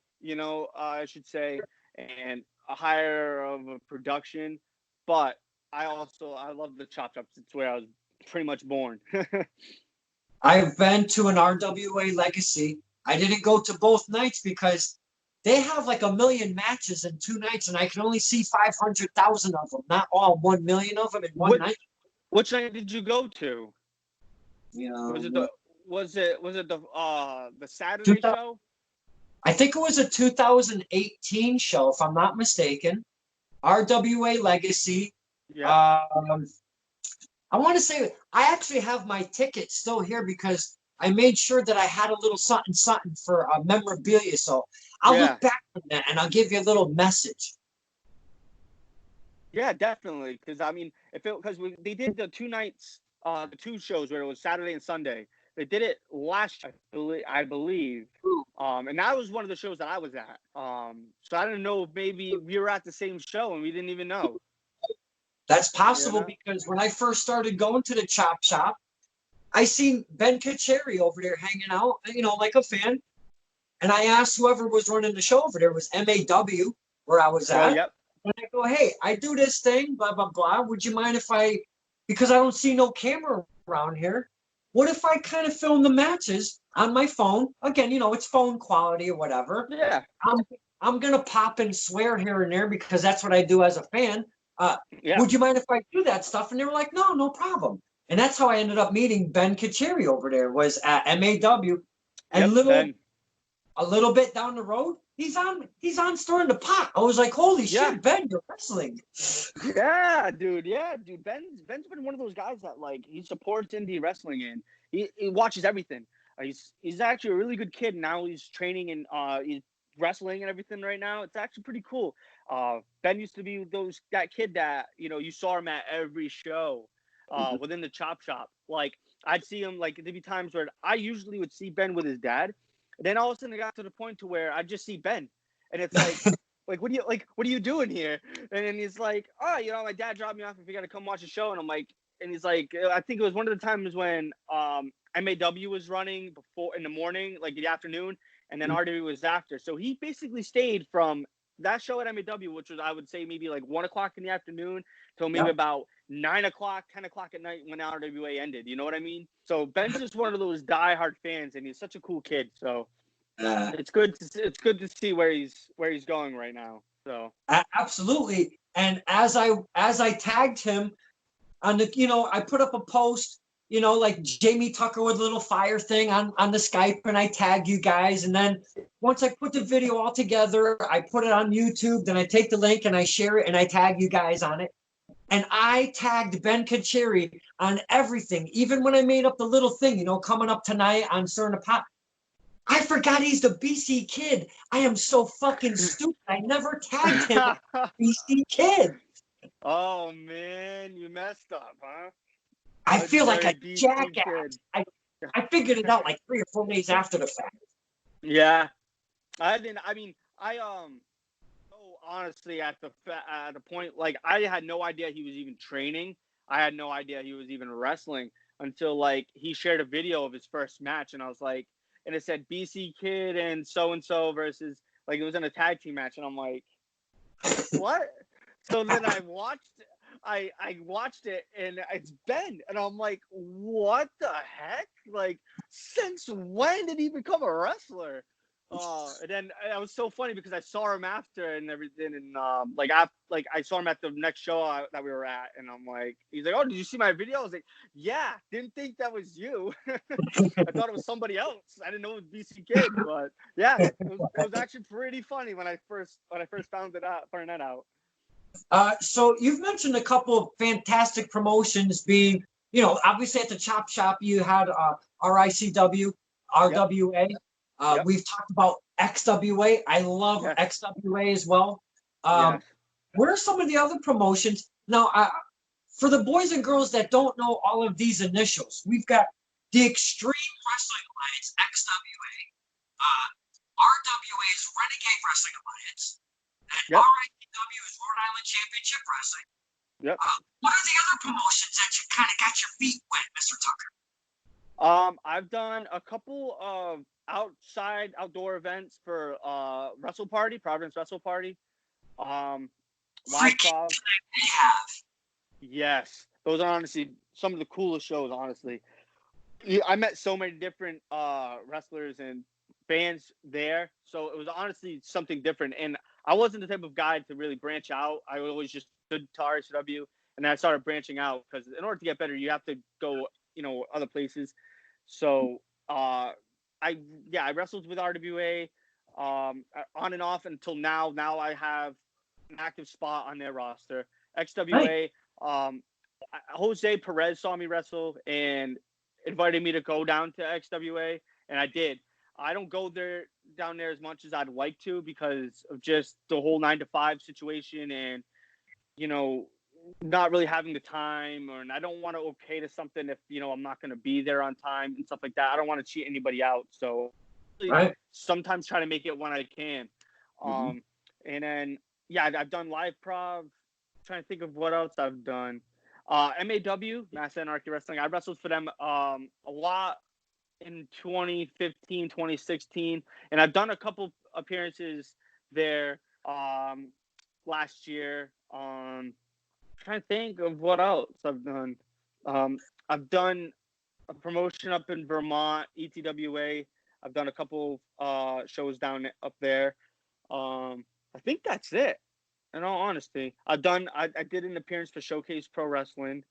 I should say, and a higher of a production. But I love the Chop Shop. It's where I was pretty much born. I've been to an RWA Legacy. I didn't go to both nights because they have like 1 million matches in 2 nights, and I can only see 500,000 of them, not all 1 million of them in one night. Which night did you go to? Was it the Saturday show? I think it was a 2018 show, if I'm not mistaken. RWA Legacy. Yeah. I want to say I actually have my ticket still here because I made sure that I had a little something for memorabilia. So I'll look back on that and I'll give you a little message. Yeah, definitely. Because I mean, they did the 2 nights, the 2 shows where it was Saturday and Sunday. They did it last year, I believe. And that was one of the shows that I was at. So I don't know if maybe we were at the same show and we didn't even know. That's possible because when I first started going to the chop shop, I seen Ben Kacheri over there hanging out, like a fan. And I asked whoever was running the show over there, was MAW, where I was at. Yep. And I go, hey, I do this thing, blah, blah, blah. Would you mind if because I don't see no camera around here, what if I kind of film the matches on my phone? Again, it's phone quality or whatever. Yeah. I'm going to pop and swear here and there because that's what I do as a fan. Would you mind if I do that stuff? And they were like, no problem. And that's how I ended up meeting Ben Kacheri over there, was at MAW. And a little bit down the road, he's on Stirring the Pot. I was like, holy shit, Ben, you're wrestling. Yeah, dude. Ben's been one of those guys that, like, he supports indie wrestling and he watches everything. He's actually a really good kid. Now he's training and he's wrestling and everything right now. It's actually pretty cool. Ben used to be that kid that, you saw him at every show within the chop shop. Like, I'd see him, like, there'd be times where I usually would see Ben with his dad. And then all of a sudden it got to the point to where I just see Ben, and it's like, what are you doing here? And then he's like, oh, my dad dropped me off if you got to come watch the show. And I'm like, and he's like, I think it was one of the times when MAW was running before in the morning, like the afternoon, and then RW was after. So he basically stayed from that show at MAW, which was, I would say, maybe like 1 o'clock in the afternoon till maybe about 9 o'clock, 10 o'clock at night when RWA ended. You know what I mean? So Ben's just one of those diehard fans, and he's such a cool kid. So it's good to see where he's going right now. So absolutely. And as I tagged him on the, I put up a post, like Jamie Tucker with a little fire thing on the Skype, and I tag you guys. And then once I put the video all together, I put it on YouTube. Then I take the link and I share it and I tag you guys on it. And I tagged Ben Kacheri on everything, even when I made up the little thing, coming up tonight on Stirring the Pot. I forgot he's the BC Kid. I am so fucking stupid. I never tagged him BC Kid. Oh, man, you messed up, huh? I feel like a jackass. I figured it out like 3 or 4 days after the fact. Yeah. Honestly, at the point, like, I had no idea he was even training. I had no idea he was even wrestling until, like, he shared a video of his first match, and I was like, and it said BC Kid and so versus, like, it was in a tag team match, and I'm like, what? So then I watched it, and it's Ben, and I'm like, what the heck? Like, since when did he become a wrestler? And then it was so funny because I saw him after and everything, and I saw him at the next show that we were at, and I'm like, he's like, oh, did you see my video? I was like, yeah, didn't think that was you. I thought it was somebody else. I didn't know it was BC Kid, but yeah, it was actually pretty funny when I first found that out. So you've mentioned a couple of fantastic promotions being, obviously at the Chop Shop you had RICW, RWA. We've talked about XWA. I love XWA as well. What are some of the other promotions? Now, for the boys and girls that don't know all of these initials, we've got the Extreme Wrestling Alliance, XWA, RWA's Renegade Wrestling Alliance, and RICW is Rhode Island Championship Wrestling. What are the other promotions that you kind of got your feet wet, Mr. Tucker? I've done a couple of outdoor events for Providence Wrestle Party. Live. Yes, those are honestly some of the coolest shows. Honestly, I met so many different wrestlers and fans there, so it was honestly something different. And I wasn't the type of guy to really branch out. I always just stood to RSW, and then I started branching out because in order to get better, you have to go, other places. So I wrestled with RWA on and off until now. Now I have an active spot on their roster. XWA, Jose Perez saw me wrestle and invited me to go down to XWA, and I did. I don't go down there as much as I'd like to because of just the whole 9 to 5 situation, and not really having the time, and I don't want to okay to something if I'm not going to be there on time and stuff like that. I don't want to cheat anybody out, so Right. sometimes try to make it when I can. Mhm. And then I've done live prov. Trying to think of what else I've done. MAW, Mass Anarchy Wrestling. I wrestled for them a lot in 2015, 2016, and I've done a couple appearances there last year. Trying to think of what else I've done. I've done a promotion up in Vermont, ETWA. I've done a couple shows down up there. I think that's it. In all honesty, I did an appearance for Showcase Pro Wrestling.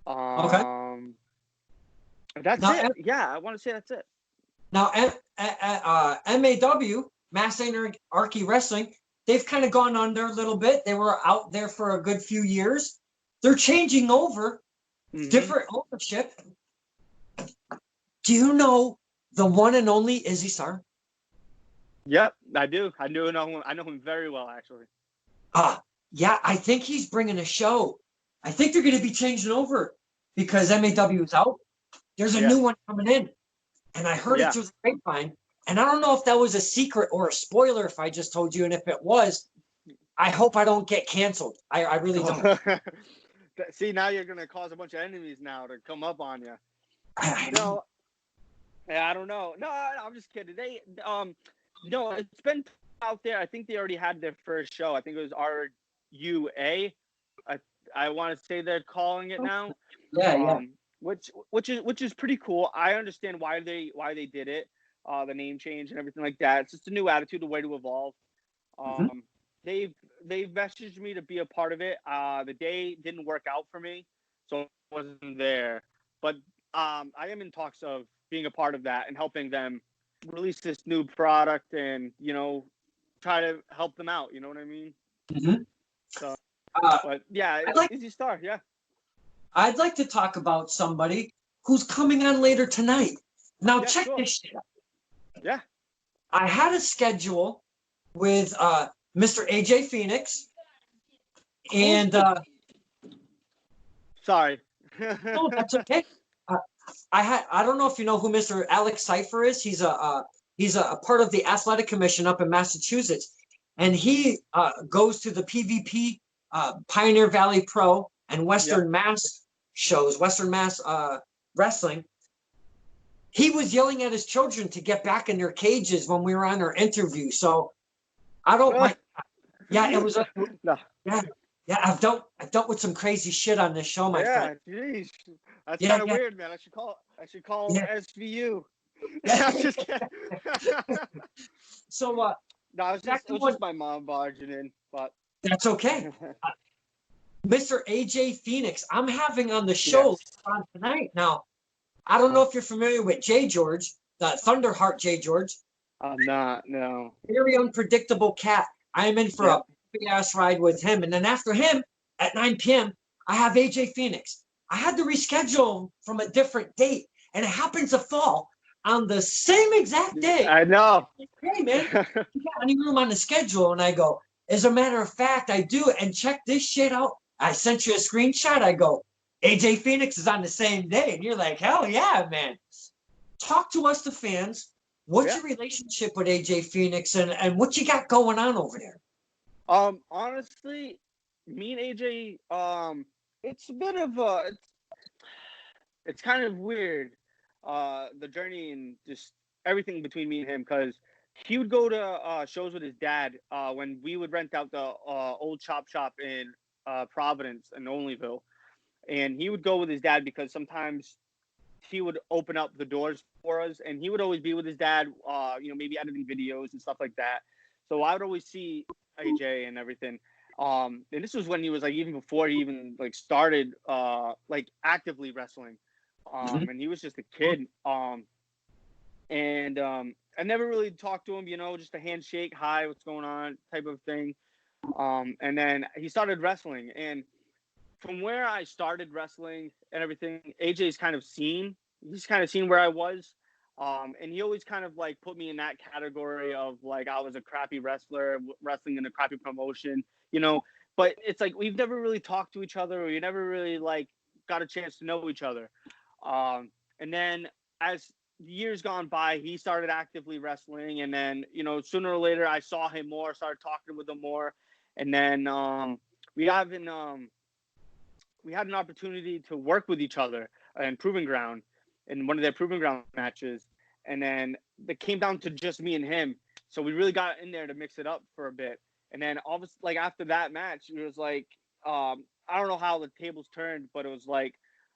Okay. That's Now, it. Yeah, I want to say that's it. Now, MAW, Mass Anarchy Wrestling, they've kind of gone under a little bit. They were out there for a good few years. They're changing over, different ownership. Do you know the one and only Izzy Star? Yep, I do. I know him very well, actually. Yeah, I think he's bringing a show. I think they're going to be changing over because MAW is out. There's a new one coming in. And I heard it through the grapevine. And I don't know if that was a secret or a spoiler if I just told you. And if it was, I hope I don't get canceled. I really don't. See, now you're going to cause a bunch of enemies now to come up on you. I don't know. No, I'm just kidding. No, it's been out there. I think they already had their first show. I think it was RUA. I want to say they're calling it now. Yeah. Which is pretty cool. I understand why they did it, the name change and everything like that. It's just a new attitude, a way to evolve. They've messaged me to be a part of it. The day didn't work out for me, so I wasn't there. But I am in talks of being a part of that and helping them release this new product and try to help them out. You know what I mean? So, but yeah, Izzy Star, yeah. I'd like to talk about somebody who's coming on later tonight. Now, check this shit out. Yeah. I had a schedule with Mr. AJ Phoenix. And sorry. No, that's okay. I don't know if you know who Mr. Alex Cipher is. He's a part of the Athletic Commission up in Massachusetts. And he goes to the PvP Pioneer Valley Pro and Western Mass shows, Western Mass Wrestling. He was yelling at his children to get back in their cages when we were on our interview. So I don't like. Yeah, it was. No. Yeah. I've dealt with some crazy shit on this show, my friend. Yeah, jeez, that's kind of weird, man. I should call SVU. Yeah, I'm just kidding. So no, it was just my mom barging in, but that's okay. Mr. AJ Phoenix, I'm having on the show on tonight. Now, I don't know if you're familiar with J. George, the Thunderheart J. George. I'm not, no. Very unpredictable cat. I'm in for a big ass ride with him. And then after him, at 9 p.m., I have AJ Phoenix. I had to reschedule from a different date, and it happens to fall on the same exact day. I know. Hey, man, you got any room on the schedule? And I go, as a matter of fact, I do. And check this shit out. I sent you a screenshot. I go, AJ Phoenix is on the same day. And you're like, hell yeah, man. Talk to us, the fans. What's your relationship with AJ Phoenix and what you got going on over there? Honestly, me and AJ, it's a bit of it's kind of weird, the journey and just everything between me and him, because he would go to shows with his dad when we would rent out the old chop shop in Providence and Onlyville, and he would go with his dad because sometimes he would open up the doors for us, and he would always be with his dad, maybe editing videos and stuff like that. So I would always see AJ and everything. And this was when he was like, even before he even like started like actively wrestling. And he was just a kid. And I never really talked to him, just a handshake, hi, what's going on type of thing. And then he started wrestling, and from where I started wrestling and everything, AJ's kind of seen. He's kind of seen where I was. And he always kind of like put me in that category of like I was a crappy wrestler, wrestling in a crappy promotion. but it's like we've never really talked to each other. We never really like got a chance to know each other. And then as years gone by, he started actively wrestling, and then sooner or later I saw him more, started talking with him more, and then we have we had an opportunity to work with each other in Proving Ground in one of their Proving Ground matches, and then it came down to just me and him. So we really got in there to mix it up for a bit, and then all of a, like after that match, it was like I don't know how the tables turned, but it was like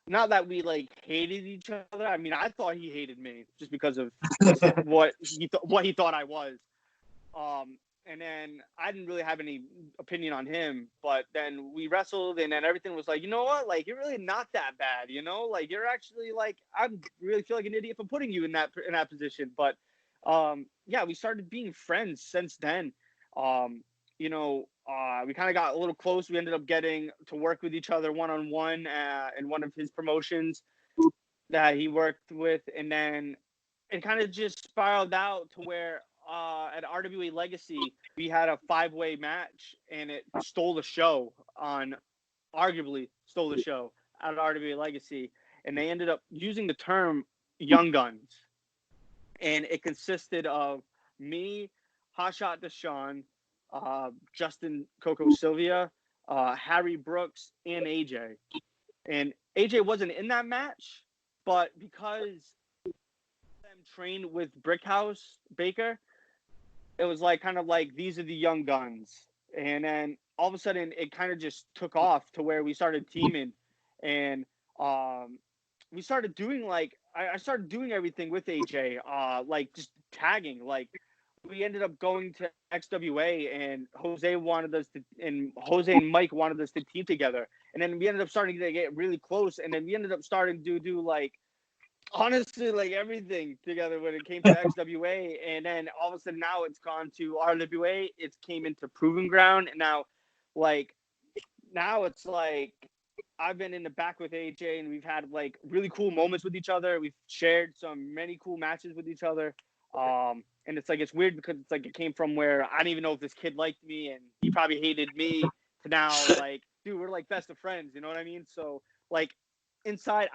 not that we like hated each other. I mean, I thought he hated me just because of what he thought I was. And then I didn't really have any opinion on him, but then we wrestled, and then everything was like, you know what, like you're really not that bad, like you're actually like I really feel like an idiot for putting you in that position, but yeah, we started being friends since then. We kind of got a little close. We ended up getting to work with each other one-on-one in one of his promotions that he worked with, and then it kind of just spiraled out to where at RWA Legacy we had a 5-way match, and it arguably stole the show at RWA Legacy, and they ended up using the term Young Guns, and it consisted of me, Hotshot Deshaun, Justin Coco Sylvia, Harry Brooks, and AJ. And AJ wasn't in that match, but because them trained with Brickhouse Baker, it was like kind of like these are the young guns. And then all of a sudden it kind of just took off to where we started teaming, and we started doing like I started doing everything with AJ, like just tagging. Like we ended up going to XWA, and Jose and Mike wanted us to team together, and then we ended up starting to get really close, and then we ended up starting to do like honestly like everything together when it came to XWA, and then all of a sudden now it's gone to RWA. It's came into Proving Ground, and now it's like I've been in the back with AJ, and we've had like really cool moments with each other. We've shared many cool matches with each other. And it's like, it's weird because it's like it came from where I didn't even know if this kid liked me and he probably hated me, to now like, dude, we're like best of friends. You know what I mean? So like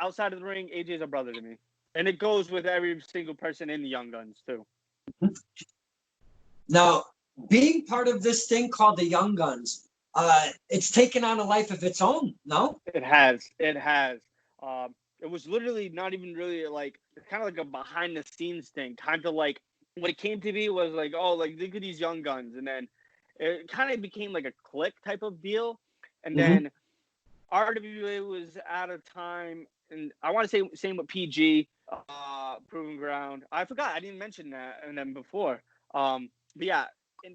outside of the ring, AJ's a brother to me. And it goes with every single person in the Young Guns too. Now, being part of this thing called the Young Guns, it's taken on a life of its own, no? It has. It was literally not even really like, kind of like a behind the scenes thing. Kind of like what it came to be was like, oh, like look at these Young Guns, and then it kind of became like a clique type of deal, and then RWA was at a time, and I want to say same with PG, Proving Ground. I forgot, I didn't mention that and then before. But yeah,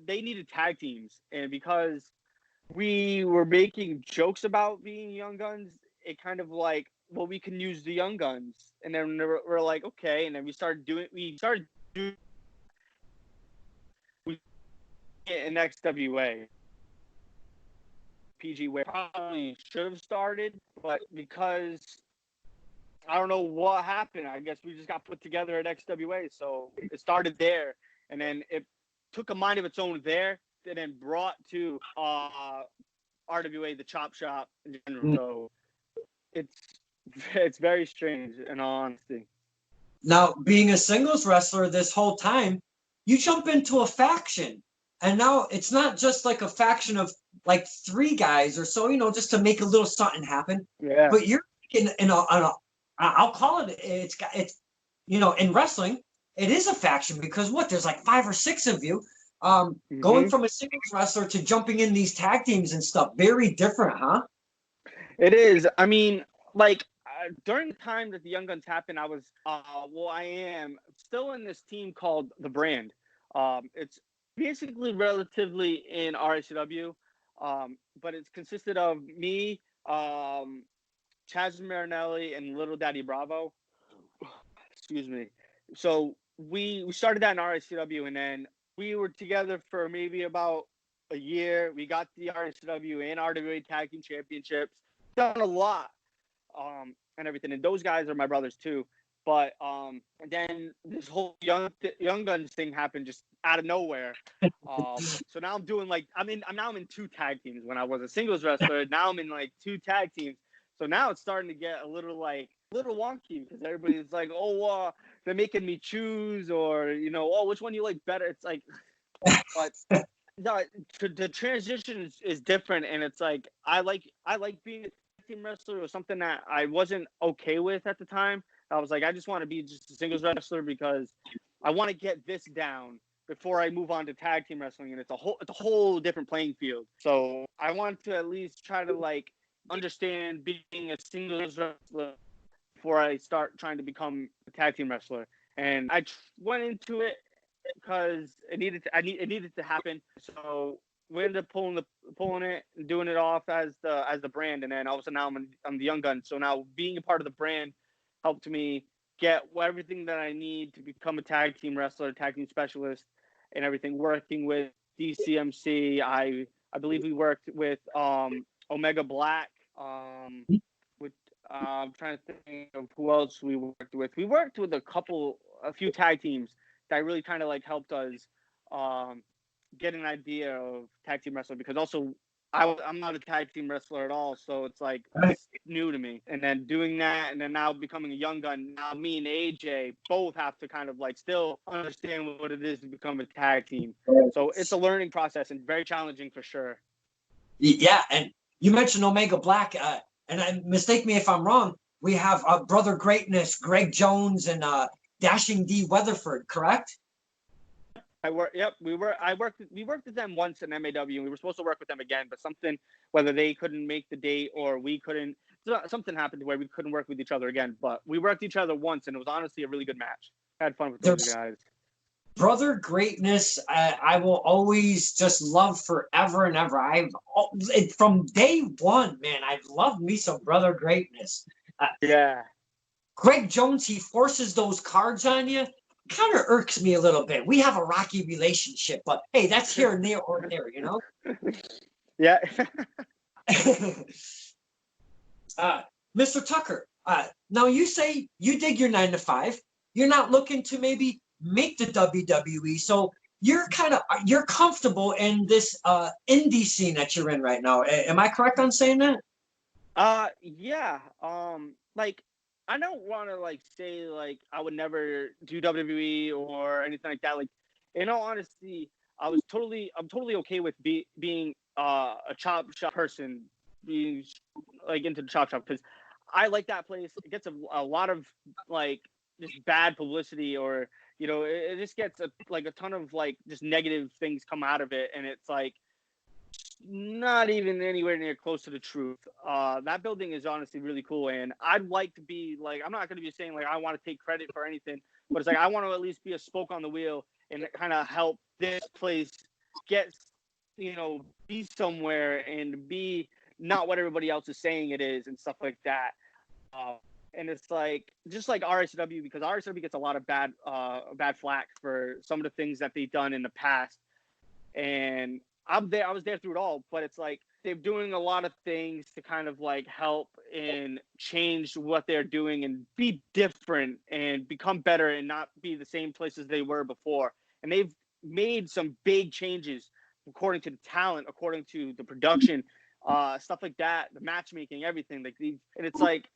they needed tag teams, and because we were making jokes about being Young Guns, it kind of like, well, we can use the Young Guns, and then we're like, okay, and then we started doing in XWA. PG where probably should have started, but because I don't know what happened, I guess we just got put together at XWA, so it started there, and then it took a mind of its own there, and then brought to RWA, the Chop Shop in general. So it's very strange, in all honesty. Now, being a singles wrestler this whole time, you jump into a faction, and now it's not just like a faction of like 3 guys or so, just to make a little something happen. Yeah. But you're I'll call it's in wrestling, it is a faction, because there's like 5 or 6 of you. Going from a singles wrestler to jumping in these tag teams and stuff, very different, huh? It is. I mean, like during the time that the Young Guns happened, I was I am still in this team called The Brand. It's basically relatively in RSCW, but it's consisted of me, Chaz Marinelli, and Little Daddy Bravo. Excuse me. So we started that in RSCW, and then we were together for maybe about a year. We got the RSCW and RWA Tag Team Championships. Done a lot, and everything. And those guys are my brothers too. But then this whole young guns thing happened just out of nowhere. So now I'm doing like I'm in 2 tag teams. When I was a singles wrestler, now I'm in like 2 tag teams. So now it's starting to get a little wonky because everybody's like, oh, they're making me choose, or oh, which one you like better. It's like, but no, the transition is different, and it's like I like being a tag team wrestler. It was something that I wasn't okay with at the time. I was like, I just want to be just a singles wrestler because I want to get this down before I move on to tag team wrestling, and it's a whole different playing field. So I want to at least try to like understand being a singles wrestler before I start trying to become a tag team wrestler. And I went into it because it needed to happen. So we ended up pulling it and doing it off as the brand, and then all of a sudden now I'm the young gun. So now being a part of the brand helped me get everything that I need to become a tag team wrestler, tag team specialist, and everything. Working with DCMC, I believe we worked with Omega Black. With I'm trying to think of who else we worked with. We worked with a few tag teams that really kind of like helped us get an idea of tag team wrestling, because also I'm not a tag team wrestler at all, so it's like it's new to me. And then doing that, and then now becoming a young gun, now me and AJ both have to kind of like still understand what it is to become a tag team. So it's a learning process and very challenging for sure. Yeah, and you mentioned Omega Black, and mistake me if I'm wrong. We have Brother Greatness, Greg Jones, and Dashing D Weatherford, correct? We worked with them once in MAW, and we were supposed to work with them again, but whether they couldn't make the date or we couldn't, something happened where we couldn't work with each other again. But we worked each other once, and it was honestly a really good match. I had fun with those guys. Brother Greatness, I will always just love forever and ever. From day one, man, I've loved me some Brother Greatness. Yeah. Greg Jones, he forces those cards on you. Kind of irks me a little bit. We have a rocky relationship, but hey, that's here and there or there, Yeah. Mr. Tucker, now you say you dig your 9 to 5. You're not looking to maybe make the WWE, so you're comfortable in this indie scene that you're in right now. Am I correct on saying that? Yeah. Like, I don't want to like say like I would never do WWE or anything like that. Like, in all honesty, I'm totally okay with being a chop shop person, being like into the chop shop, because I like that place. It gets a lot of like just bad publicity, or it just gets a ton of like just negative things come out of it, and it's like not even anywhere near close to the truth. That building is honestly really cool, and I'd like to be like, I'm not going to be saying like I want to take credit for anything, but it's like I want to at least be a spoke on the wheel and kind of help this place get, be somewhere and be not what everybody else is saying it is and stuff like that. And it's like just like RSW, because RSW gets a lot of bad flack for some of the things that they've done in the past, and I was there through it all, but it's like they're doing a lot of things to kind of like help and change what they're doing and be different and become better and not be the same places they were before. And they've made some big changes according to the talent, according to the production, stuff like that, the matchmaking, everything. And it's like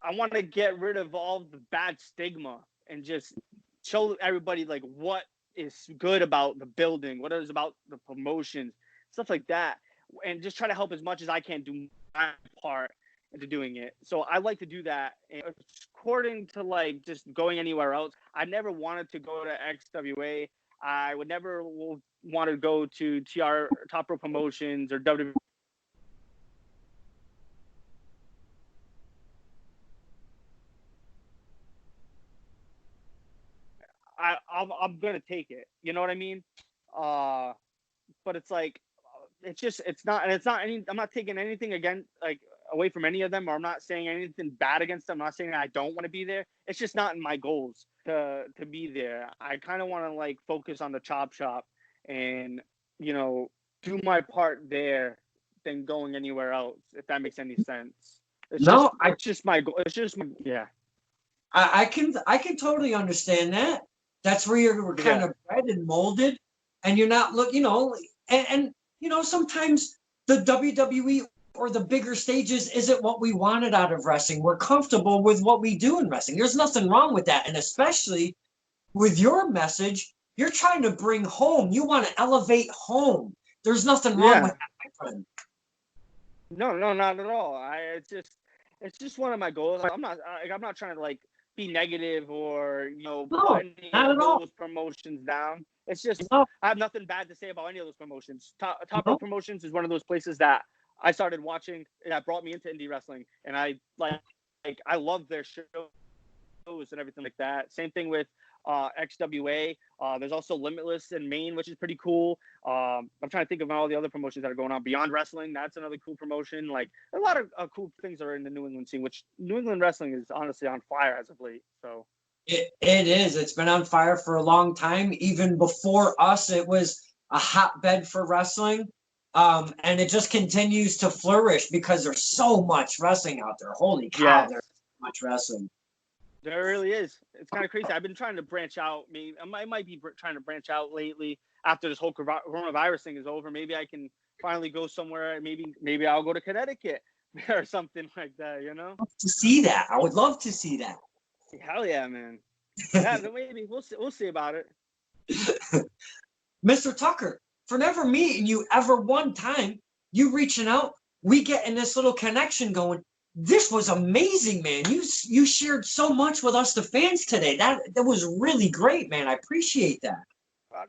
I want to get rid of all the bad stigma and just show everybody like what is good about the building, what is about the promotions, stuff like that, and just try to help as much as I can do my part into doing it. So I like to do that. And according to like just going anywhere else, I never wanted to go to XWA. I would never want to go to TR Top Row Promotions or WWE. I'm gonna take it. You know what I mean? But it's like it's not any. I'm not taking anything again like away from any of them, or I'm not saying anything bad against them. I'm not saying that I don't want to be there. It's just not in my goals to be there. I kind of want to like focus on the chop shop and do my part there than going anywhere else. If that makes any sense. It's just my goal. It's just yeah. I can totally understand that. That's where you're kind of bred and molded, and you're not and sometimes the WWE or the bigger stages isn't what we wanted out of wrestling. We're comfortable with what we do in wrestling. There's nothing wrong with that, and especially with your message, you're trying to bring home. You want to elevate home. There's nothing wrong with that, my friend. No, not at all. It's just one of my goals. I'm not trying to like be negative or put any of those promotions down. It's just I have nothing bad to say about any of those promotions. Top Rope Promotions is one of those places that I started watching that brought me into indie wrestling, and I love their shows and everything like that. Same thing with XWA. There's also Limitless in Maine, which is pretty cool. I'm trying to think of all the other promotions that are going on. Beyond Wrestling, that's another cool promotion. Like a lot of cool things are in the New England scene, which New England wrestling is honestly on fire as of late. So it is. It's been on fire for a long time. Even before us, it was a hotbed for wrestling. And it just continues to flourish because there's so much wrestling out there. Holy cow, there's so much wrestling. There really is. It's kind of crazy. I've been trying to branch out. Maybe I might be trying to branch out lately after this whole coronavirus thing is over. Maybe I can finally go somewhere. Maybe I'll go to Connecticut or something like that. I'd love to see that. I would love to see that. Hell yeah, man. Yeah, maybe we'll see about it. Mr. Tucker, for never meeting you ever one time, you reaching out, we getting this little connection going. This was amazing, man. You shared so much with us, the fans, today. That was really great, man. I appreciate that.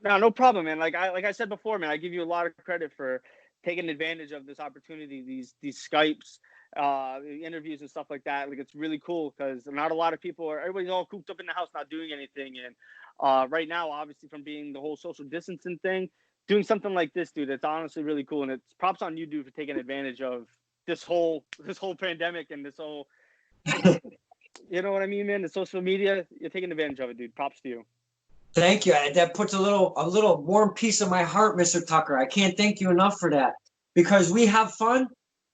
No problem, man. Like I said before, man, I give you a lot of credit for taking advantage of this opportunity, these Skypes, interviews and stuff like that. Like it's really cool because not a lot of people everybody's all cooped up in the house, not doing anything. And right now, obviously, from being the whole social distancing thing, doing something like this, dude, it's honestly really cool. And it's props on you, dude, for taking advantage of this whole pandemic and this whole, you know what I mean, man? The social media, you're taking advantage of it, dude. Props to you. Thank you. That puts a little warm piece of my heart, Mr. Tucker. I can't thank you enough for that because we have fun.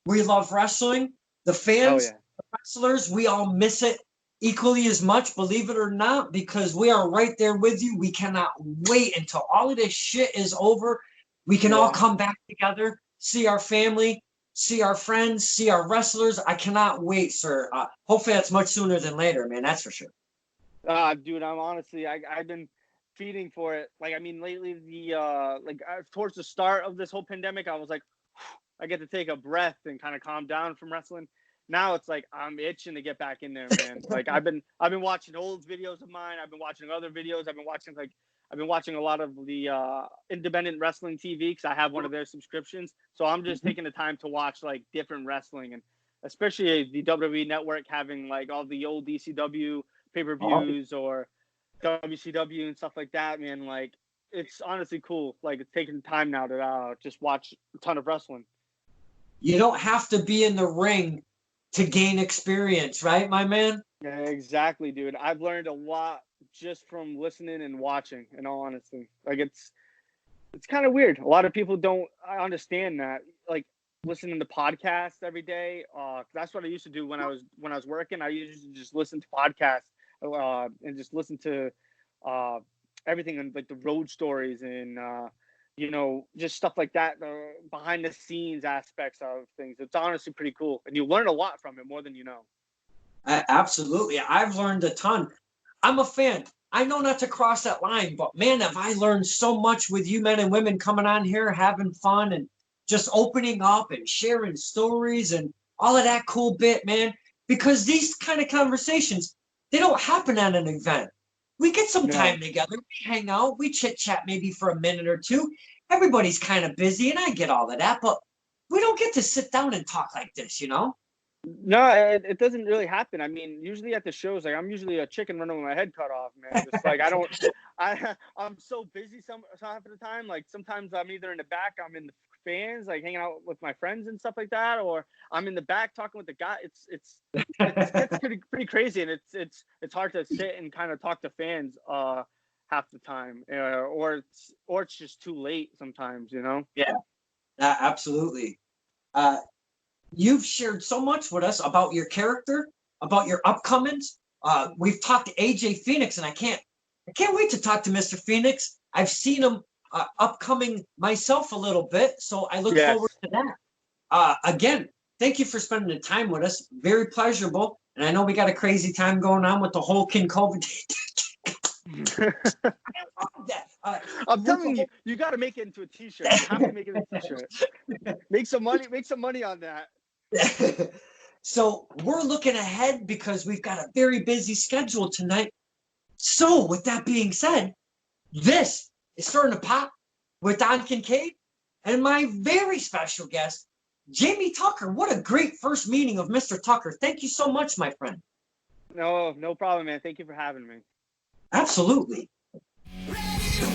We love wrestling. The fans, the wrestlers, we all miss it equally as much, believe it or not, because we are right there with you. We cannot wait until all of this shit is over. We can all come back together, see our family, see our friends, see our wrestlers. I cannot wait, sir. Hopefully that's much sooner than later, man. That's for sure. Dude, I'm honestly, I've been feeding for it. Like, I mean, lately, towards the start of this whole pandemic, I was like, I get to take a breath and kind of calm down from wrestling. Now it's like I'm itching to get back in there, man. Like I've been watching old videos of mine. I've been watching other videos. I've been watching a lot of the independent wrestling TV because I have one of their subscriptions. So I'm just taking the time to watch like different wrestling, and especially the WWE Network having like all the old ECW pay-per-views or WCW and stuff like that, man. Like it's honestly cool. Like it's taking time now to just watch a ton of wrestling. You don't have to be in the ring to gain experience, right, my man? Yeah, exactly, dude. I've learned a lot just from listening and watching, in all honesty. Like it's kind of weird. A lot of people don't understand that. Like listening to podcasts every day. That's what I used to do when I was working. I used to just listen to podcasts and just listen to everything and like the road stories and just stuff like that, behind the scenes aspects of things. It's honestly pretty cool. And you learn a lot from it, more than you know. Absolutely. I've learned a ton. I'm a fan. I know not to cross that line, but man, have I learned so much with you men and women coming on here, having fun and just opening up and sharing stories and all of that cool bit, man. Because these kind of conversations, they don't happen at an event. We get some time together, we hang out, we chit chat maybe for a minute or two. Everybody's kind of busy, and I get all of that, but we don't get to sit down and talk like this, you know? No, it doesn't really happen. I mean, usually at the shows, like I'm usually a chicken running with my head cut off, man. Just like I'm so busy some half of the time. Like sometimes I'm either in the back, I'm in the fans, like hanging out with my friends and stuff like that, or I'm in the back talking with the guy. It's pretty crazy, and it's hard to sit and kind of talk to fans half the time, or it's just too late sometimes, you know. Yeah, absolutely. You've shared so much with us about your character, about your upcomings, We've talked to AJ Phoenix, and I can't wait to talk to Mr. Phoenix. I've seen him upcoming myself a little bit, so I look forward to that. Again, thank you for spending the time with us. Very pleasurable. And I know we got a crazy time going on with the whole Kincaid. I'm telling you, you got to make it into a T-shirt. You have to make it a T-shirt. Make some money on that. So we're looking ahead because we've got a very busy schedule tonight. So with that being said, this is Starting to Pop with Don Kincaid and my very special guest, Jamie Tucker. What a great first meeting of Mr. Tucker. Thank you so much, my friend. No problem, man. Thank you for having me. Absolutely. Ready to